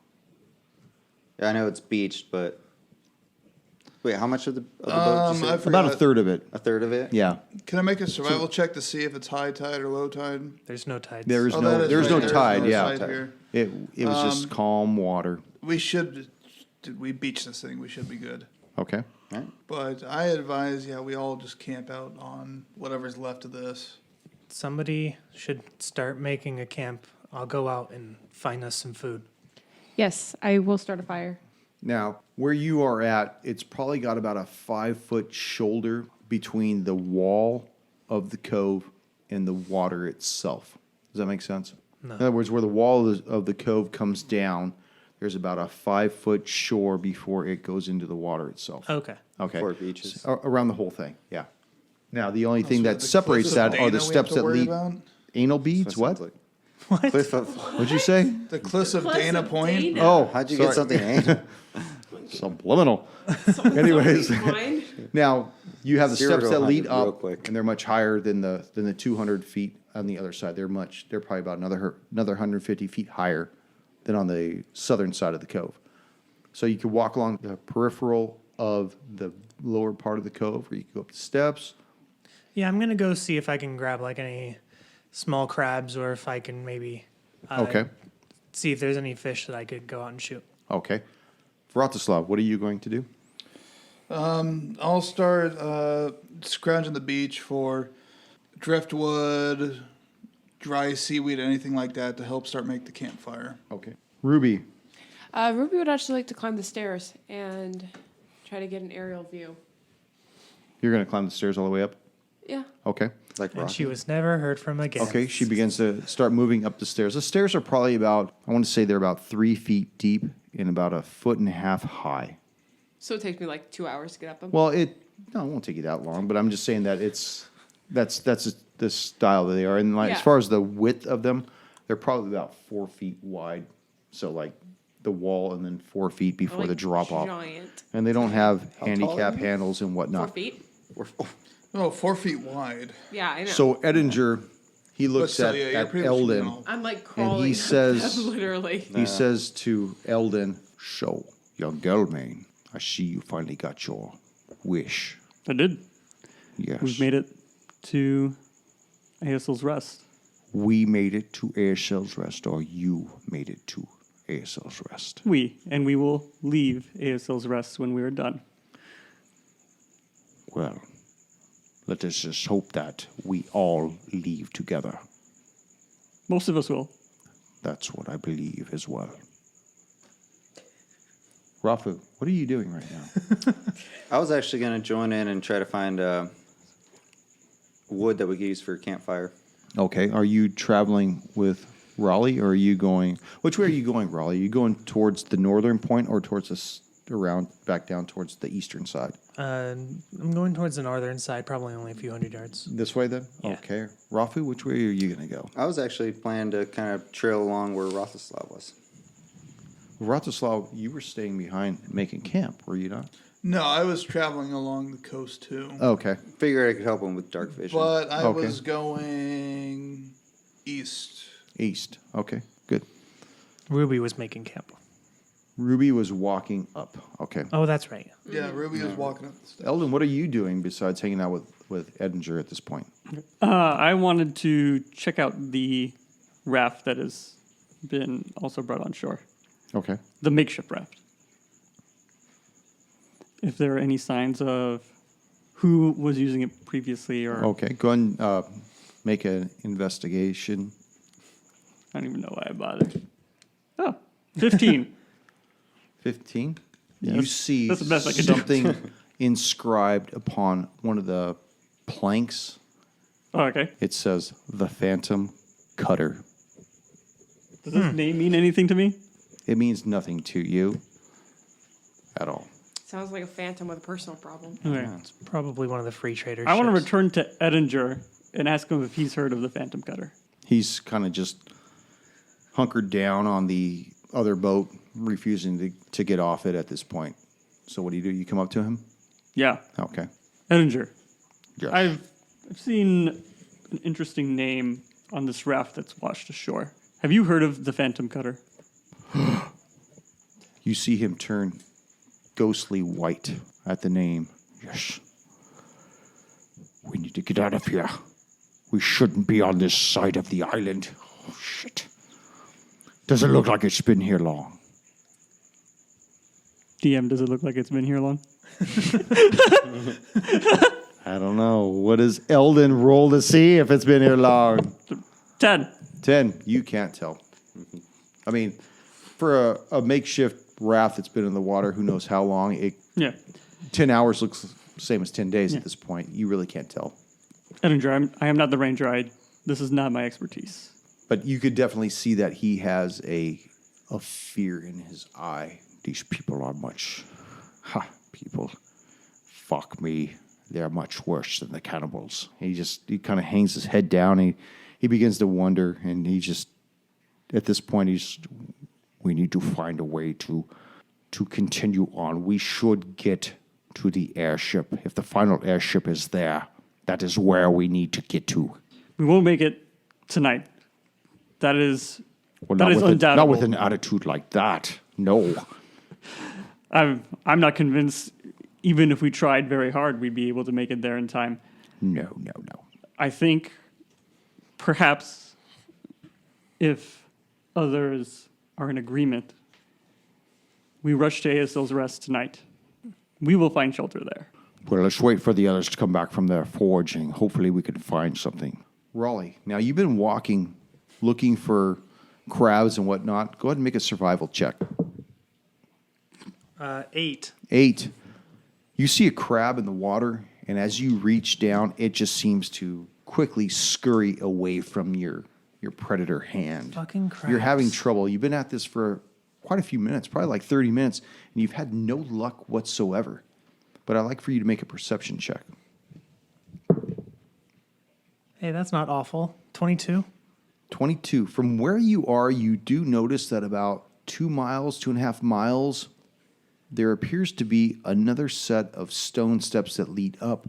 Yeah, I know it's beached, but wait, how much of the boat? Did you I say? forgot. About a third of it. A third of it. Yeah. Can I make a survival check to see if it's high tide or low tide? There's no tides. There's Oh, no that is there's right. no There is tide. no Yeah. tide here. It was just calm water. We should. Did we beach this thing? We should be good. Okay. All right. But I advise, we all just camp out on whatever's left of this. Somebody should start making a camp. I'll go out and find us some food. Yes, I will start a fire. Now, where you are at, it's probably got about a 5-foot shoulder between the wall of the cove and the water itself. Does that make sense? No. In other words, where the wall of the cove comes down, there's about a 5-foot shore before it goes into the water itself. Okay. Okay. 4 beaches. Around the whole thing, yeah. Now, the only thing So that the separates cliffs of that are the Dana we have steps to that worry lead. about? Anal beads? What? Sounds like- Cliff of- What'd you say? The cliffs of Cliffs Dana of Point. Dana. Oh, How'd you sorry. get something anal? Subliminal. Anyways, Mind? now you have the 0 to steps that 100 lead real up, quick. and they're much higher than the 200 feet on the other side. They're probably about another 150 feet higher than on the southern side of the cove. So you could walk along the peripheral of the lower part of the cove, or you could go up the steps. Yeah, I'm gonna go see if I can grab like any small crabs, or if I can maybe Okay. see if there's any fish that I could go out and shoot. Okay. Vratislav, what are you going to do? I'll start scrounging the beach for driftwood, dry seaweed, anything like that to help start make the campfire. Okay. Ruby. Ruby would actually like to climb the stairs and try to get an aerial view. You're going to climb the stairs all the way up? Yeah. Okay. Like And Rocky. she was never heard from again. Okay, she begins to start moving up the stairs. The stairs are probably I want to say they're about 3 feet deep and about 1.5 feet high. So it takes me like 2 hours to get up them. Well, it won't take you that long, but I'm just saying that that's the style that they are. And like, Yeah. as far as the width of them, they're probably about 4 feet wide. So like the wall and then 4 feet before Like the drop off. Giant. And they don't have tall handicap are you? handles and 4 whatnot. feet. Oh, 4 feet wide. Yeah, I know. So Edinger, he looks still, at, yeah, you're at pretty much, Eldin. I'm like crawling. up says- them, literally. He says to Eldin, "So, young Gelmain, I see you finally got your wish. I did. Yes. We've made it to ASL's Rest. We made it to ASL's Rest, or you made it to ASL's Rest. And we will leave ASL's Rest when we are done. Well, let us just hope that we all leave together. Most of us will. That's what I believe as well." Rafu, what are you doing right now? I was actually going to join in and try to find wood that we could use for a campfire. Okay, are you traveling with Raleigh, or are you going? Which way are you going, Raleigh? Are you going towards the northern point, or towards around back down towards the eastern side? I'm going towards the northern side, probably only a few hundred yards. This way, then. Yeah. Okay, Rafu, which way are you gonna go? I was actually planning to kind of trail along where Rostislav was. Vratislav, you were staying behind making camp, were you not? No, I was traveling along the coast too. Okay, Figured I could help him with dark vision. But I Okay. was going east. east. Okay, good. Ruby was making camp. Ruby was walking up. Okay, Oh, that's right. Yeah, Ruby was walking up the steps. Eldon, what are you doing besides hanging out with Edinger at this point? I wanted to check out the raft that has been also brought on shore. Okay, The makeshift raft. If there are any signs of who was using it previously, or Okay, go ahead and make an investigation. I don't even know why I bothered. Oh, 15. 15. Yeah, You that's- see that's the best I could do. something inscribed upon one of the planks. Oh, okay. It says the Phantom Cutter. Does this name mean anything to me? It means nothing to you at all. Sounds like a phantom with a personal problem. Okay. It's probably one of the free traders. I want to return to Edinger and ask him if he's heard of the Phantom Cutter. He's kind of just hunkered down on the other boat, refusing to get off it at this point. So what do? You come up to him? Yeah, Okay. Edinger. Yes. I've seen an interesting name on this raft that's washed ashore. Have you heard of the Phantom Cutter? You see him turn ghostly white at the name. Yes. We need to get out of here. We shouldn't be on this side of the island. Oh, shit. Doesn't look like it's been here long. DM, does it look like it's been here long? I don't know. What does Eldin roll to see if it's been here long? 10. 10. You can't tell. I mean, for a makeshift raft that's been in the water, who knows how long, Yeah. 10 hours looks the same as 10 days at this point. You really can't tell. Edinger, I am not the ranger. This is not my expertise. But you could definitely see that he has a fear in his eye. These people are much... people. Fuck me. They're much worse than the cannibals. He kind of hangs his head down. He begins to wonder, and he just... At this point, we need to find a way to continue on. We should get to the airship. If the final airship is there, that is where we need to get to. We won't make it tonight. That is Well, that is undoubtable. not with an attitude like that. No. I'm not convinced. Even if we tried very hard, we'd be able to make it there in time. No. I think perhaps if others are in agreement, we rush to ASL's rest tonight. We will find shelter there. Well, let's wait for the others to come back from their foraging. Hopefully we can find something. Raleigh, now you've been walking, looking for crabs and whatnot. Go ahead and make a survival check. 8. 8. You see a crab in the water, and as you reach down, it just seems to quickly scurry away from your predator hand. Fucking You're having crabs. trouble. You've been at this for quite a few minutes, probably like 30 minutes, and you've had no luck whatsoever. But I'd like for you to make a perception check. Hey, that's not awful. 22. 22. From where you are, you do notice that about 2 miles, 2.5 miles, there appears to be another set of stone steps that lead up.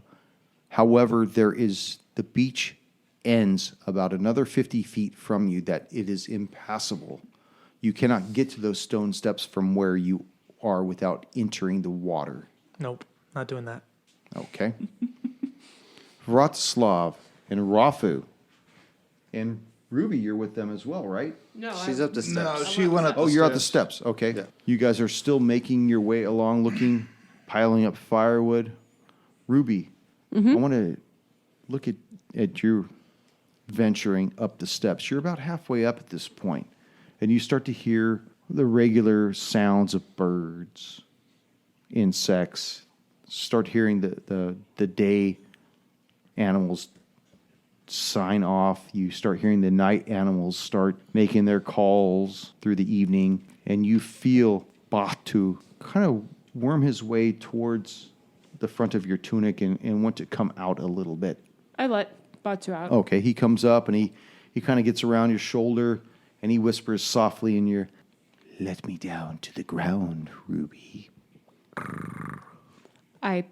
However, the beach ends about another 50 feet from you that it is impassable. You cannot get to those stone steps from where you are without entering the water. Nope, not doing that. Okay. Vratislav and Rafu and Ruby, you're with them as well, right? No, She's up the steps. No, she went up the Oh, you're at the stairs. steps. Okay. Yeah. You guys are still making your way along, looking, piling up firewood. Ruby, I want to look at you venturing up the steps. You're about halfway up at this point, and you start to hear the regular sounds of birds, insects. Start hearing the day animals sign off. You start hearing the night animals start making their calls through the evening, and you feel Batu kind of worm his way towards the front of your tunic and want to come out a little bit. I let Batu out. Okay, he comes up and he kind of gets around your shoulder and he whispers softly in your, "Let me down to the ground, Ruby." I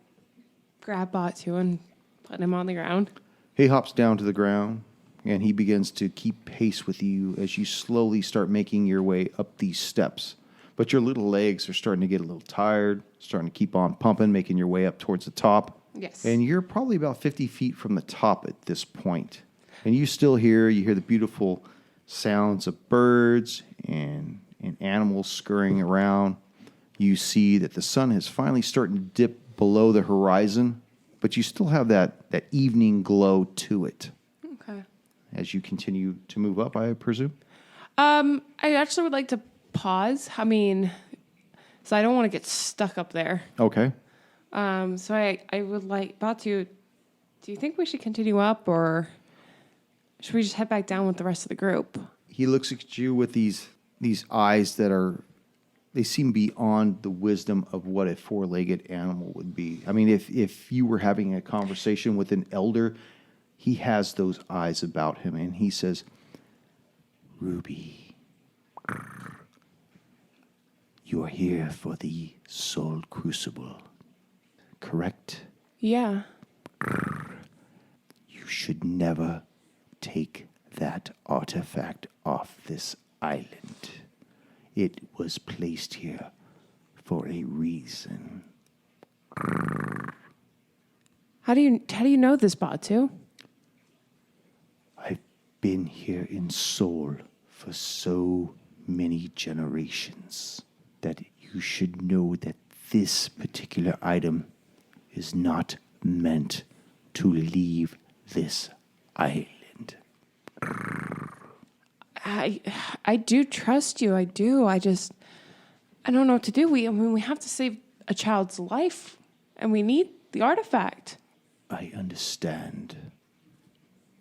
grab Batu and put him on the ground. He hops down to the ground, and he begins to keep pace with you as you slowly start making your way up these steps. But your little legs are starting to get a little tired, starting to keep on pumping, making your way up towards the top. Yes. And you're probably about 50 feet from the top at this point. And you hear the beautiful sounds of birds and animals scurrying around. You see that the sun is finally starting to dip below the horizon, but you still have that evening glow to it Okay. as you continue to move up, I presume. I actually would like to pause. I mean, so I don't want to get stuck up there. Okay. So I would like Batu. Do you think we should continue up, or should we just head back down with the rest of the group? He looks at you with these eyes that they seem beyond the wisdom of what a four-legged animal would be. I mean, if you were having a conversation with an elder, he has those eyes about him, and he says, Ruby, you are here for the Soul Crucible, correct? Yeah. You should never take that artifact off this island. It was placed here for a reason. How do you know this, Batu? I've been here in Seoul for so many generations that you should know that this particular item is not meant to leave this island. I do trust you. I do. I don't know what to do. We have to save a child's life, and we need the artifact. I understand,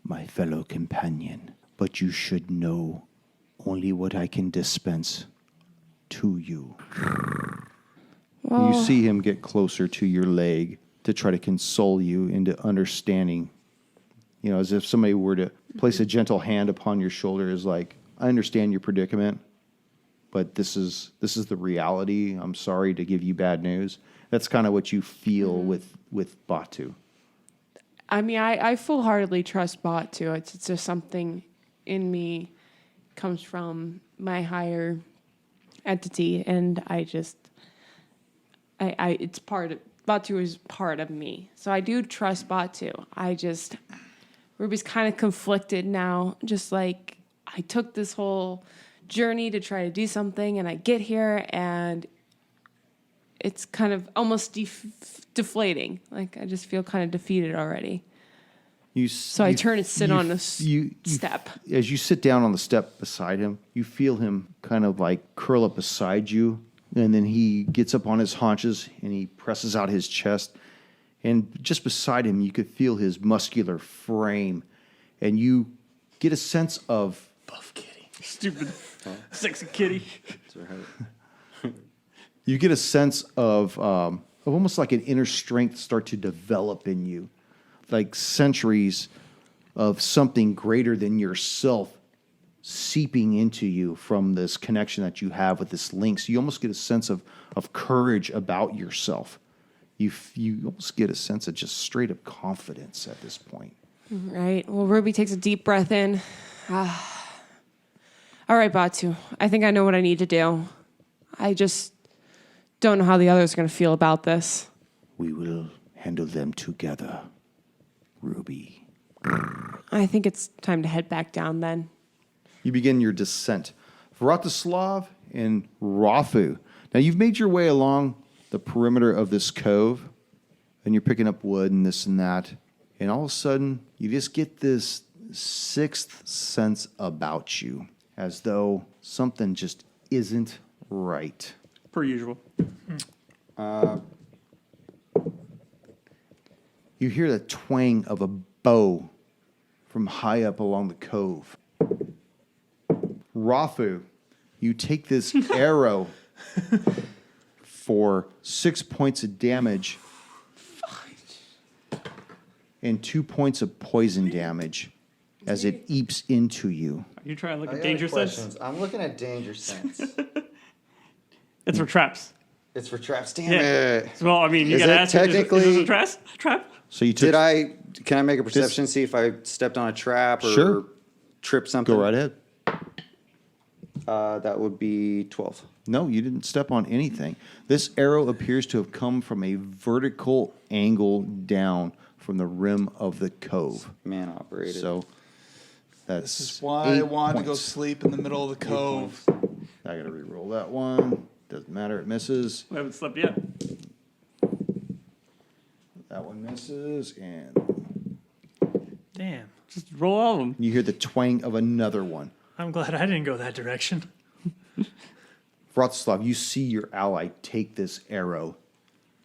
my fellow companion, but you should know only what I can dispense to you. You see him get closer to your leg to try to console you into understanding. You know, as if somebody were to place a gentle hand upon your shoulder, is like, I understand your predicament, but this is the reality. I'm sorry to give you bad news. That's kind of what you feel with Batu. I mean, I full-heartedly trust Batu. It's just something in me comes from my higher entity, and it's part of Batu is part of me. So I do trust Batu. Ruby's kind of conflicted now. Just like I took this whole journey to try to do something, and I get here, and it's kind of almost deflating. Like I just feel kind of defeated already. So I turn and sit on a step. As you sit down on the step beside him, you feel him kind of like curl up beside you, and then he gets up on his haunches and he presses out his chest. And just beside him, you could feel his muscular frame, and you get a sense of Buff kitty. Stupid. Sexy kitty. That's right. you get a sense of almost like an inner strength start to develop in you, like centuries of something greater than yourself seeping into you from this connection that you have with this link. So you almost get a sense of courage about yourself. You almost get a sense of just straight up confidence at this point. Right. Well, Ruby takes a deep breath in. All right, Batu. I think I know what I need to do. I just don't know how the others are going to feel about this. We will handle them together, Ruby. I think it's time to head back down then. You begin your descent. Vratislav and Rafu. Now you've made your way along the perimeter of this cove, and you're picking up wood and this and that, and all of a sudden you just get this sixth sense about you, as though something just isn't right. Per usual. You hear the twang of a bow from high up along the cove. Rafu, you take this arrow for 6 points of damage and 2 points of poison damage as it eeps into you. Are you trying to look I at got danger sense? questions. I'm looking at danger sense. It's for traps. It's for traps. Damn Yeah. it. Well, I mean, you Is gotta it ask. Is technically- this a trap? So you took. Can I make a perception, see if I stepped on a trap or Sure. tripped something? Go right ahead. That would be 12. No, you didn't step on anything. This arrow appears to have come from a vertical angle down from the rim of the cove. Man operated. So that's This is why I 8 wanted to go points. sleep in the middle of the cove. I gotta re-roll that one. Doesn't matter, it misses. We haven't slept yet. That one misses, and Damn. Just roll all of them. you hear the twang of another one. I'm glad I didn't go that direction. Vratislav, you see your ally take this arrow,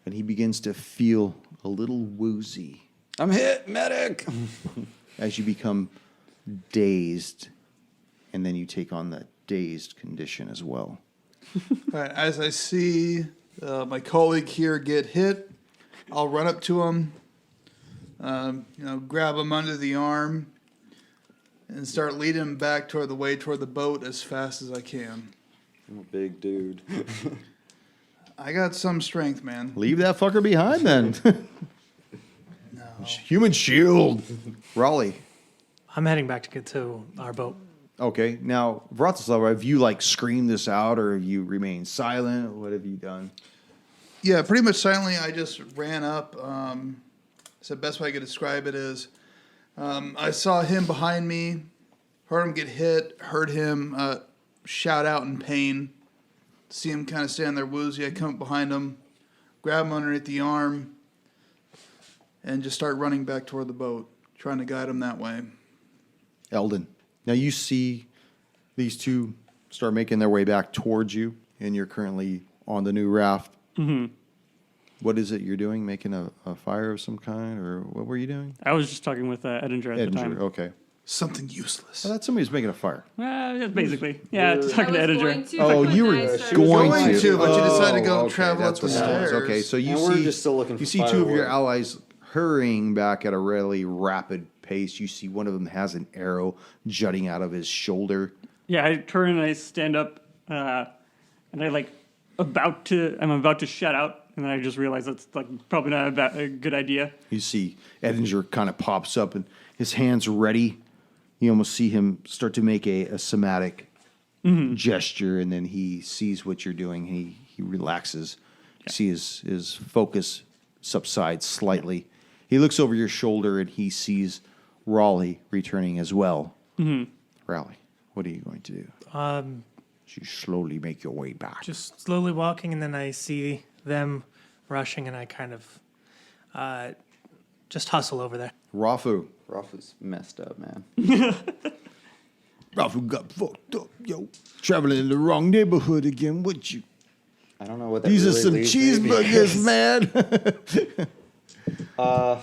and he begins to feel a little woozy I'm hit, medic. as you become dazed, and then you take on the dazed condition as well. All right, as I see my colleague here get hit, I'll run up to him, grab him under the arm, and start leading him back toward the boat as fast as I can. I'm a big dude. I got some strength, man. Leave that fucker behind then. No. Human shield. Raleigh. I'm heading back to get to our boat. Okay, now, Vratislav, have you screamed this out, or have you remained silent? What have you done? Yeah, pretty much silently. I just ran up. So the best way I could describe it is, I saw him behind me, heard him get hit, heard him shout out in pain. See him kind of stand there woozy. I come up behind him, grab him underneath the arm, and just start running back toward the boat, trying to guide him that way. Eldin. Now you see these two start making their way back towards you, and you're currently on the new raft. Mm-hmm. What is it you're doing? Making a fire of some kind, or what were you doing? I was just talking with Edinger at the time. Okay. Something useless. Well, that's somebody who's making a fire. Yeah, basically. Yeah, talking to Edinger. Oh, you were going to, but you decided to go okay, travel up that's the what that was. stairs. Okay, so you And see, we're just still looking for you see two of your firewood. allies hurrying back at a really rapid pace. You see one of them has an arrow jutting out of his shoulder. Yeah, I turn and I stand up, and I I'm about to shut out, and then I just realize that's probably not a good idea. You see Edinger kind of pops up and his hand's ready. You almost see him start to make a somatic gesture, and then he sees what you're doing. He relaxes. You see his focus subsides slightly. He looks over your shoulder and he sees Raleigh returning as well. Mm-hmm. Raleigh, what are you going to do? You slowly make your way back. Just slowly walking, and then I see them rushing, and I kind of just hustle over there. Rafu. Rafu's messed up, man. Rafu got fucked up, yo. Traveling in the wrong neighborhood again, would you? I don't know what that These really are some leads me cheeseburgers, man. All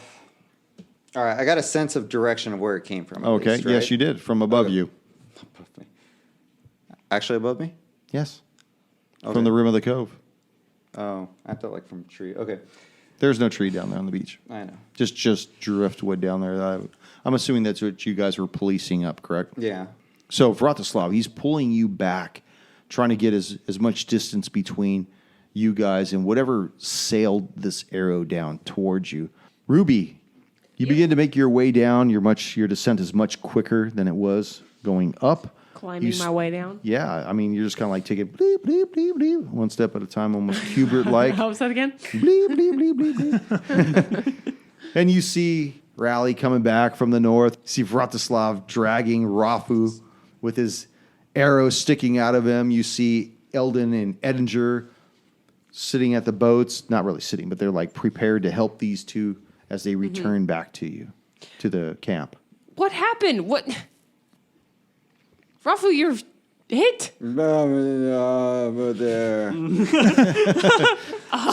right, I got a sense of direction of where it came from. at Okay, least, right? yes, you did. From above Okay. you. Above me. Actually above me? Yes. Okay. From the rim of the cove. Oh, I thought from a tree. Okay, There's no tree down there on the beach. I know. Just driftwood down there. I'm assuming that's what you guys were policing up, correct? Yeah. So Vratislav, he's pulling you back, trying to get as much distance between you guys and whatever sailed this arrow down towards you. Ruby, you begin to make your way down. Your descent is much quicker than it was going up. Climbing my way down. Yeah, I mean, you're just kind of taking bleep, bleep, bleep, bleep, one step at a time, almost Hubert-like. How was that again? Bleep, bleep, bleep, bleep, bleep. And you see Raleigh coming back from the north. You see Vratislav dragging Rafu with his arrow sticking out of him. You see Eldin and Edinger sitting at the boats. Not really sitting, but they're prepared to help these two as they return back to you, to the camp. What happened? What? Rafu, you're hit. Over there.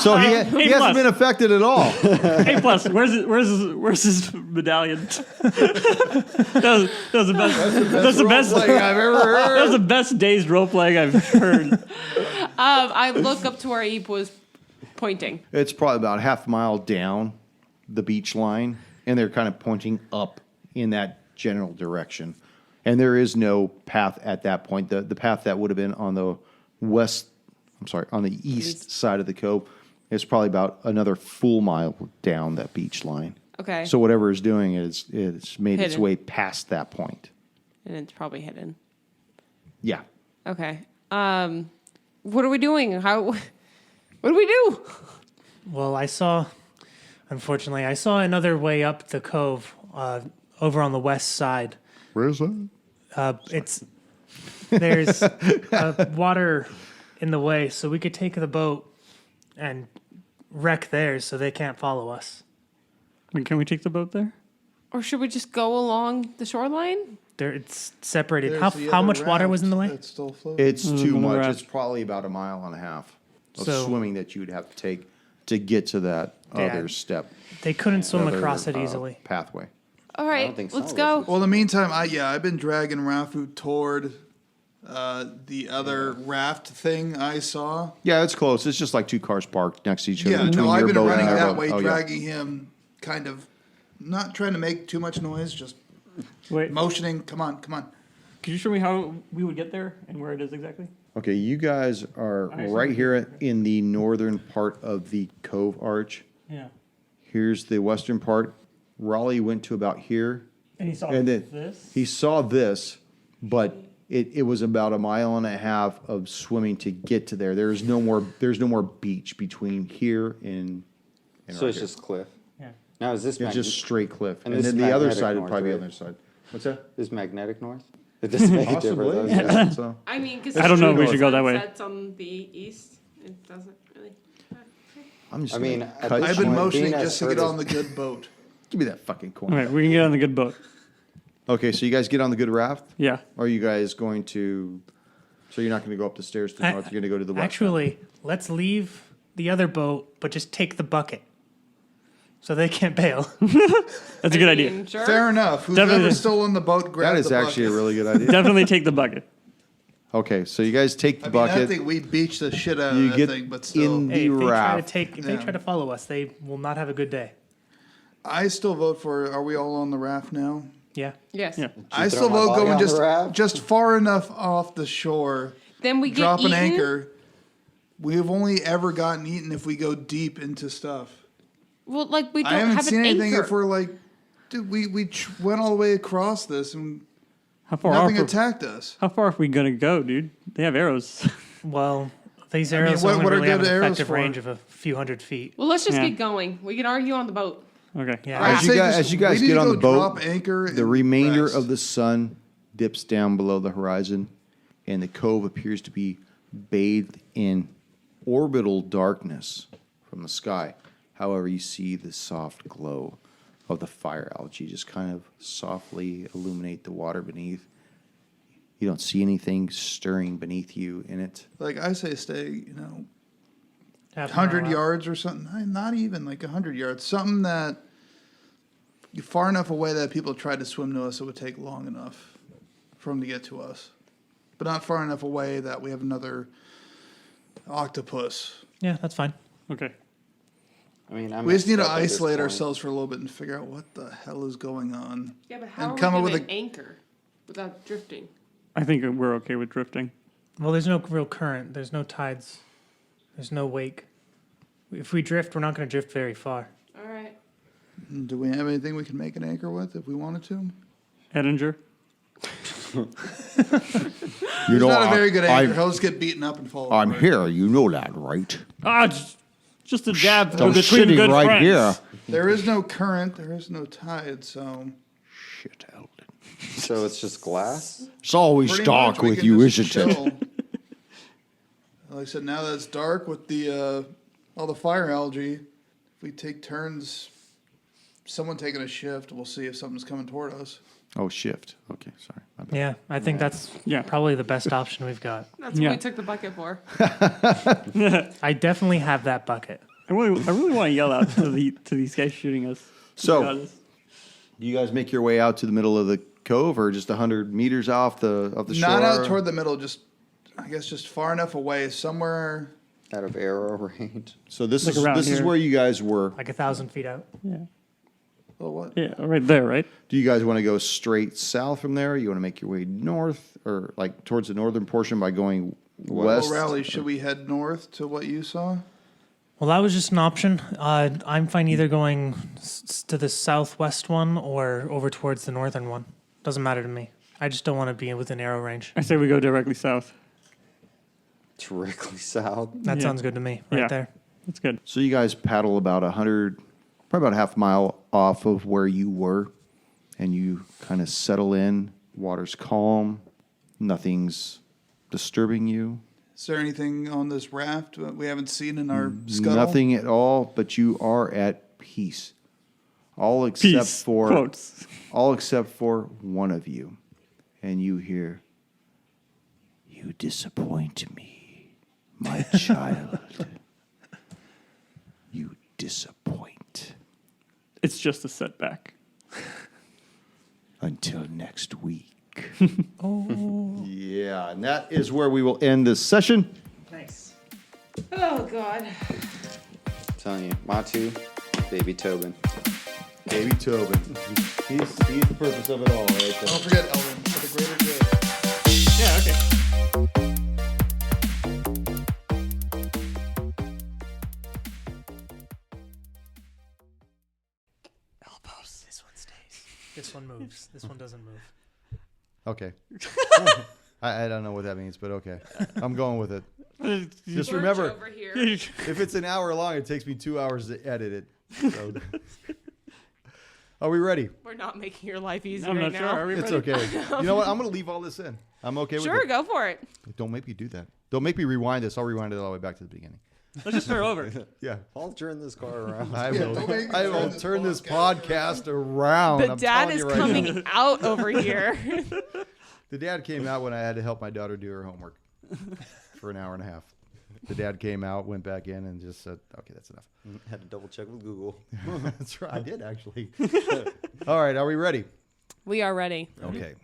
So he hasn't plus. been affected at all. A plus. Where's his medallion? that was the best. That's the best. I've ever heard. That was the best dazed role playing I've heard. I look up to where Eep was pointing. It's probably about half a mile down the beach line, and they're kind of pointing up in that general direction. And there is no path at that point. The path that would have been on the on the east side of the cove is probably about another full mile down that beach line. Okay. So whatever it's doing is it's made its Hidden. way past that point. And it's probably hidden. Yeah. Okay. What are we doing? What do we do? Well, unfortunately, I saw another way up the cove over on the west side. Where is that? There's water in the way, so we could take the boat and wreck theirs so they can't follow us. Can we take the boat there? Or should we just go along the shoreline? It's separated. There's How the how other much water was in the raft way? that's still floating. It's too another much. raft. It's probably about 1.5 miles of So- swimming that you would have to take to get to that Yeah. other step. They couldn't swim other, across it easily. Pathway. All I right, don't think so. let's go. Well, in the meantime, I've been dragging Rafu toward the other raft thing I saw. Yeah, it's close. It's just like 2 cars parked next to each other. Yeah, between no, I've your been boat and running our that boat. way, Oh, yeah. dragging him, kind of not trying to make too much noise, just Wait, motioning. Come on. could you show me how we would get there and where it is exactly? Okay, you guys are I see. right here in the northern part of the cove arch. Yeah. Here's the western part. Raleigh went to about here. And he saw And then this. he saw this, but it was about 1.5 miles of swimming to get to there. There's no more beach between here and So right it's here. just cliff. Yeah. Now is this It's just straight cliff. And And this then is the other magnetic side would north, probably be on right? the other side. What's that? is magnetic north? It doesn't make a difference. Possibly. Okay. So, I mean, because I don't know if we should go that way. Sunsets on the east. It doesn't really. I'm just I mean, gonna at cut this I've been point, motioning being as just to get further- on the good boat. Give me that fucking coin. Okay, we can get on the good boat. Okay, so you guys get on the good raft? Yeah. Or are you guys going to? So you're not going to go up the stairs to the north. You're going to go to the west. Actually, let's leave the other boat, but just take the bucket, so they can't bail. That's a good idea. Sure. Fair enough. Who's Definitely. ever still on the boat, grab that is the actually a bucket. really good idea. Definitely take the bucket. Okay, so you guys take the I mean, I bucket. think we beached the shit out You of that get thing, but still. in Hey, if they try to raft. if they try to follow us, they will not have a good day. I still vote for, are we all on the raft now? Yeah. Yes. Yeah. I throw still my vote body going on the raft? just far enough off the shore, Then we get drop an eaten. anchor. We've only ever gotten eaten if we go deep into stuff. Well, like we don't I haven't have seen an anything anchor. if we're like, dude, we went all the way across this and How far nothing off? attacked us. How far are we gonna go, dude? They have arrows. Well, these I mean, arrows what- only what are really have good an arrows effective for? range of a few hundred feet. Well, let's just Yeah. get going. We can argue on the boat. Okay. Yeah. I'd As you say guys, just- as you guys we need get to on go the boat, drop anchor the and remainder rest. of the sun dips down below the horizon, and the cove appears to be bathed in orbital darkness from the sky. However, you see the soft glow of the fire algae just kind of softly illuminate the water beneath. You don't see anything stirring beneath you in it. Like I say, stay, Half a 100 mile out. yards or something. Not even like 100 yards. Something that far enough away that people tried to swim to us, it would take long enough for them to get to us. But not far enough away that we have another octopus. Yeah, that's fine. Okay. I mean, I'm We just need to messed up at this isolate point. ourselves for a little bit and figure out what the hell is going on. Yeah, but how And are we come up going with to anchor without drifting? I think we're okay with drifting. Well, there's no real current. There's no tides. There's no wake. If we drift, we're not going to drift very far. All right. Do we have anything we can make an anchor with if we wanted to? Edinger. You He's not a very good anchor. He'll just get beaten up and fall I'm over. here. You know that, right? Ah, just a jab I'm between sitting good right friends. here. There is no current. There is no tide, so... Shit, Eldin. So it's just glass? It's always Pretty dark much we with can you, just isn't it? chill. Like I said, now that it's dark with the all the fire algae, if we take turns, someone taking a shift, we'll see if something's coming toward us. Oh, shift. Okay, sorry. My bad. Yeah, I think that's Yeah. probably the best option we've got. That's Yeah. what we took the bucket for. I definitely have that bucket. I really want to yell out to these guys shooting us. So- Got us. Do you guys make your way out to the middle of the cove, or just 100 meters off the shore? Not out toward the middle, just I guess just far enough away, somewhere. Out of arrow range? So this Like is around this is here. where you guys were. Like 1,000 feet out. Yeah. Well, what? Yeah, right there, right? Do you guys want to go straight south from there? You want to make your way north, or like towards the northern portion by going west? Well, Rally, should we head north to what you saw? Well, that was just an option. I'm fine either going to the southwest one or over towards the northern one. Doesn't matter to me. I just don't want to be within arrow range. I say we go directly south. Directly south? That Yeah. sounds good to me, right Yeah. there. That's good. So you guys paddle about 100, probably about a half mile off of where you were, and you kind of settle in. Water's calm. Nothing's disturbing you. Is there anything on this raft that we haven't seen in our scuttle? Nothing at all, but you are at peace. all except Peace. for Quotes. all except for one of you, and you hear, "You disappoint me, my child. You disappoint." It's just a setback. Until next week. Yeah, and that is where we will end this session. Nice. Oh, God. I'm telling you, Matu, baby Tobin. Baby Tobin. He's the purpose of it all, right there. Don't forget, Eldin, for the greater good. Yeah, okay. Elbows. This one stays. This one moves. This one doesn't move. Okay. I don't know what that means, but okay. I'm going with it. Just Lurch remember, over here. if it's an hour long, it takes me 2 hours to edit it. So. Are we ready? We're not making your life easy I'm right not sure. now. Are we It's ready? okay. You know what? I'm going to leave all this in. I'm okay with Sure, it. go for it. Don't make me do that. Don't make me rewind this. I'll rewind it all the way back to the beginning. Let's just start over. Yeah. I'll turn this car around. I don't make me will turn this podcast around. The I'm dad telling is you right coming now. out over here. The dad came out when I had to help my daughter do her homework for an hour and a half. The dad came out, went back in, and just said, "Okay, that's enough." Had to double check with Google. That's right. I did actually. All right, are we ready? We are ready. Okay.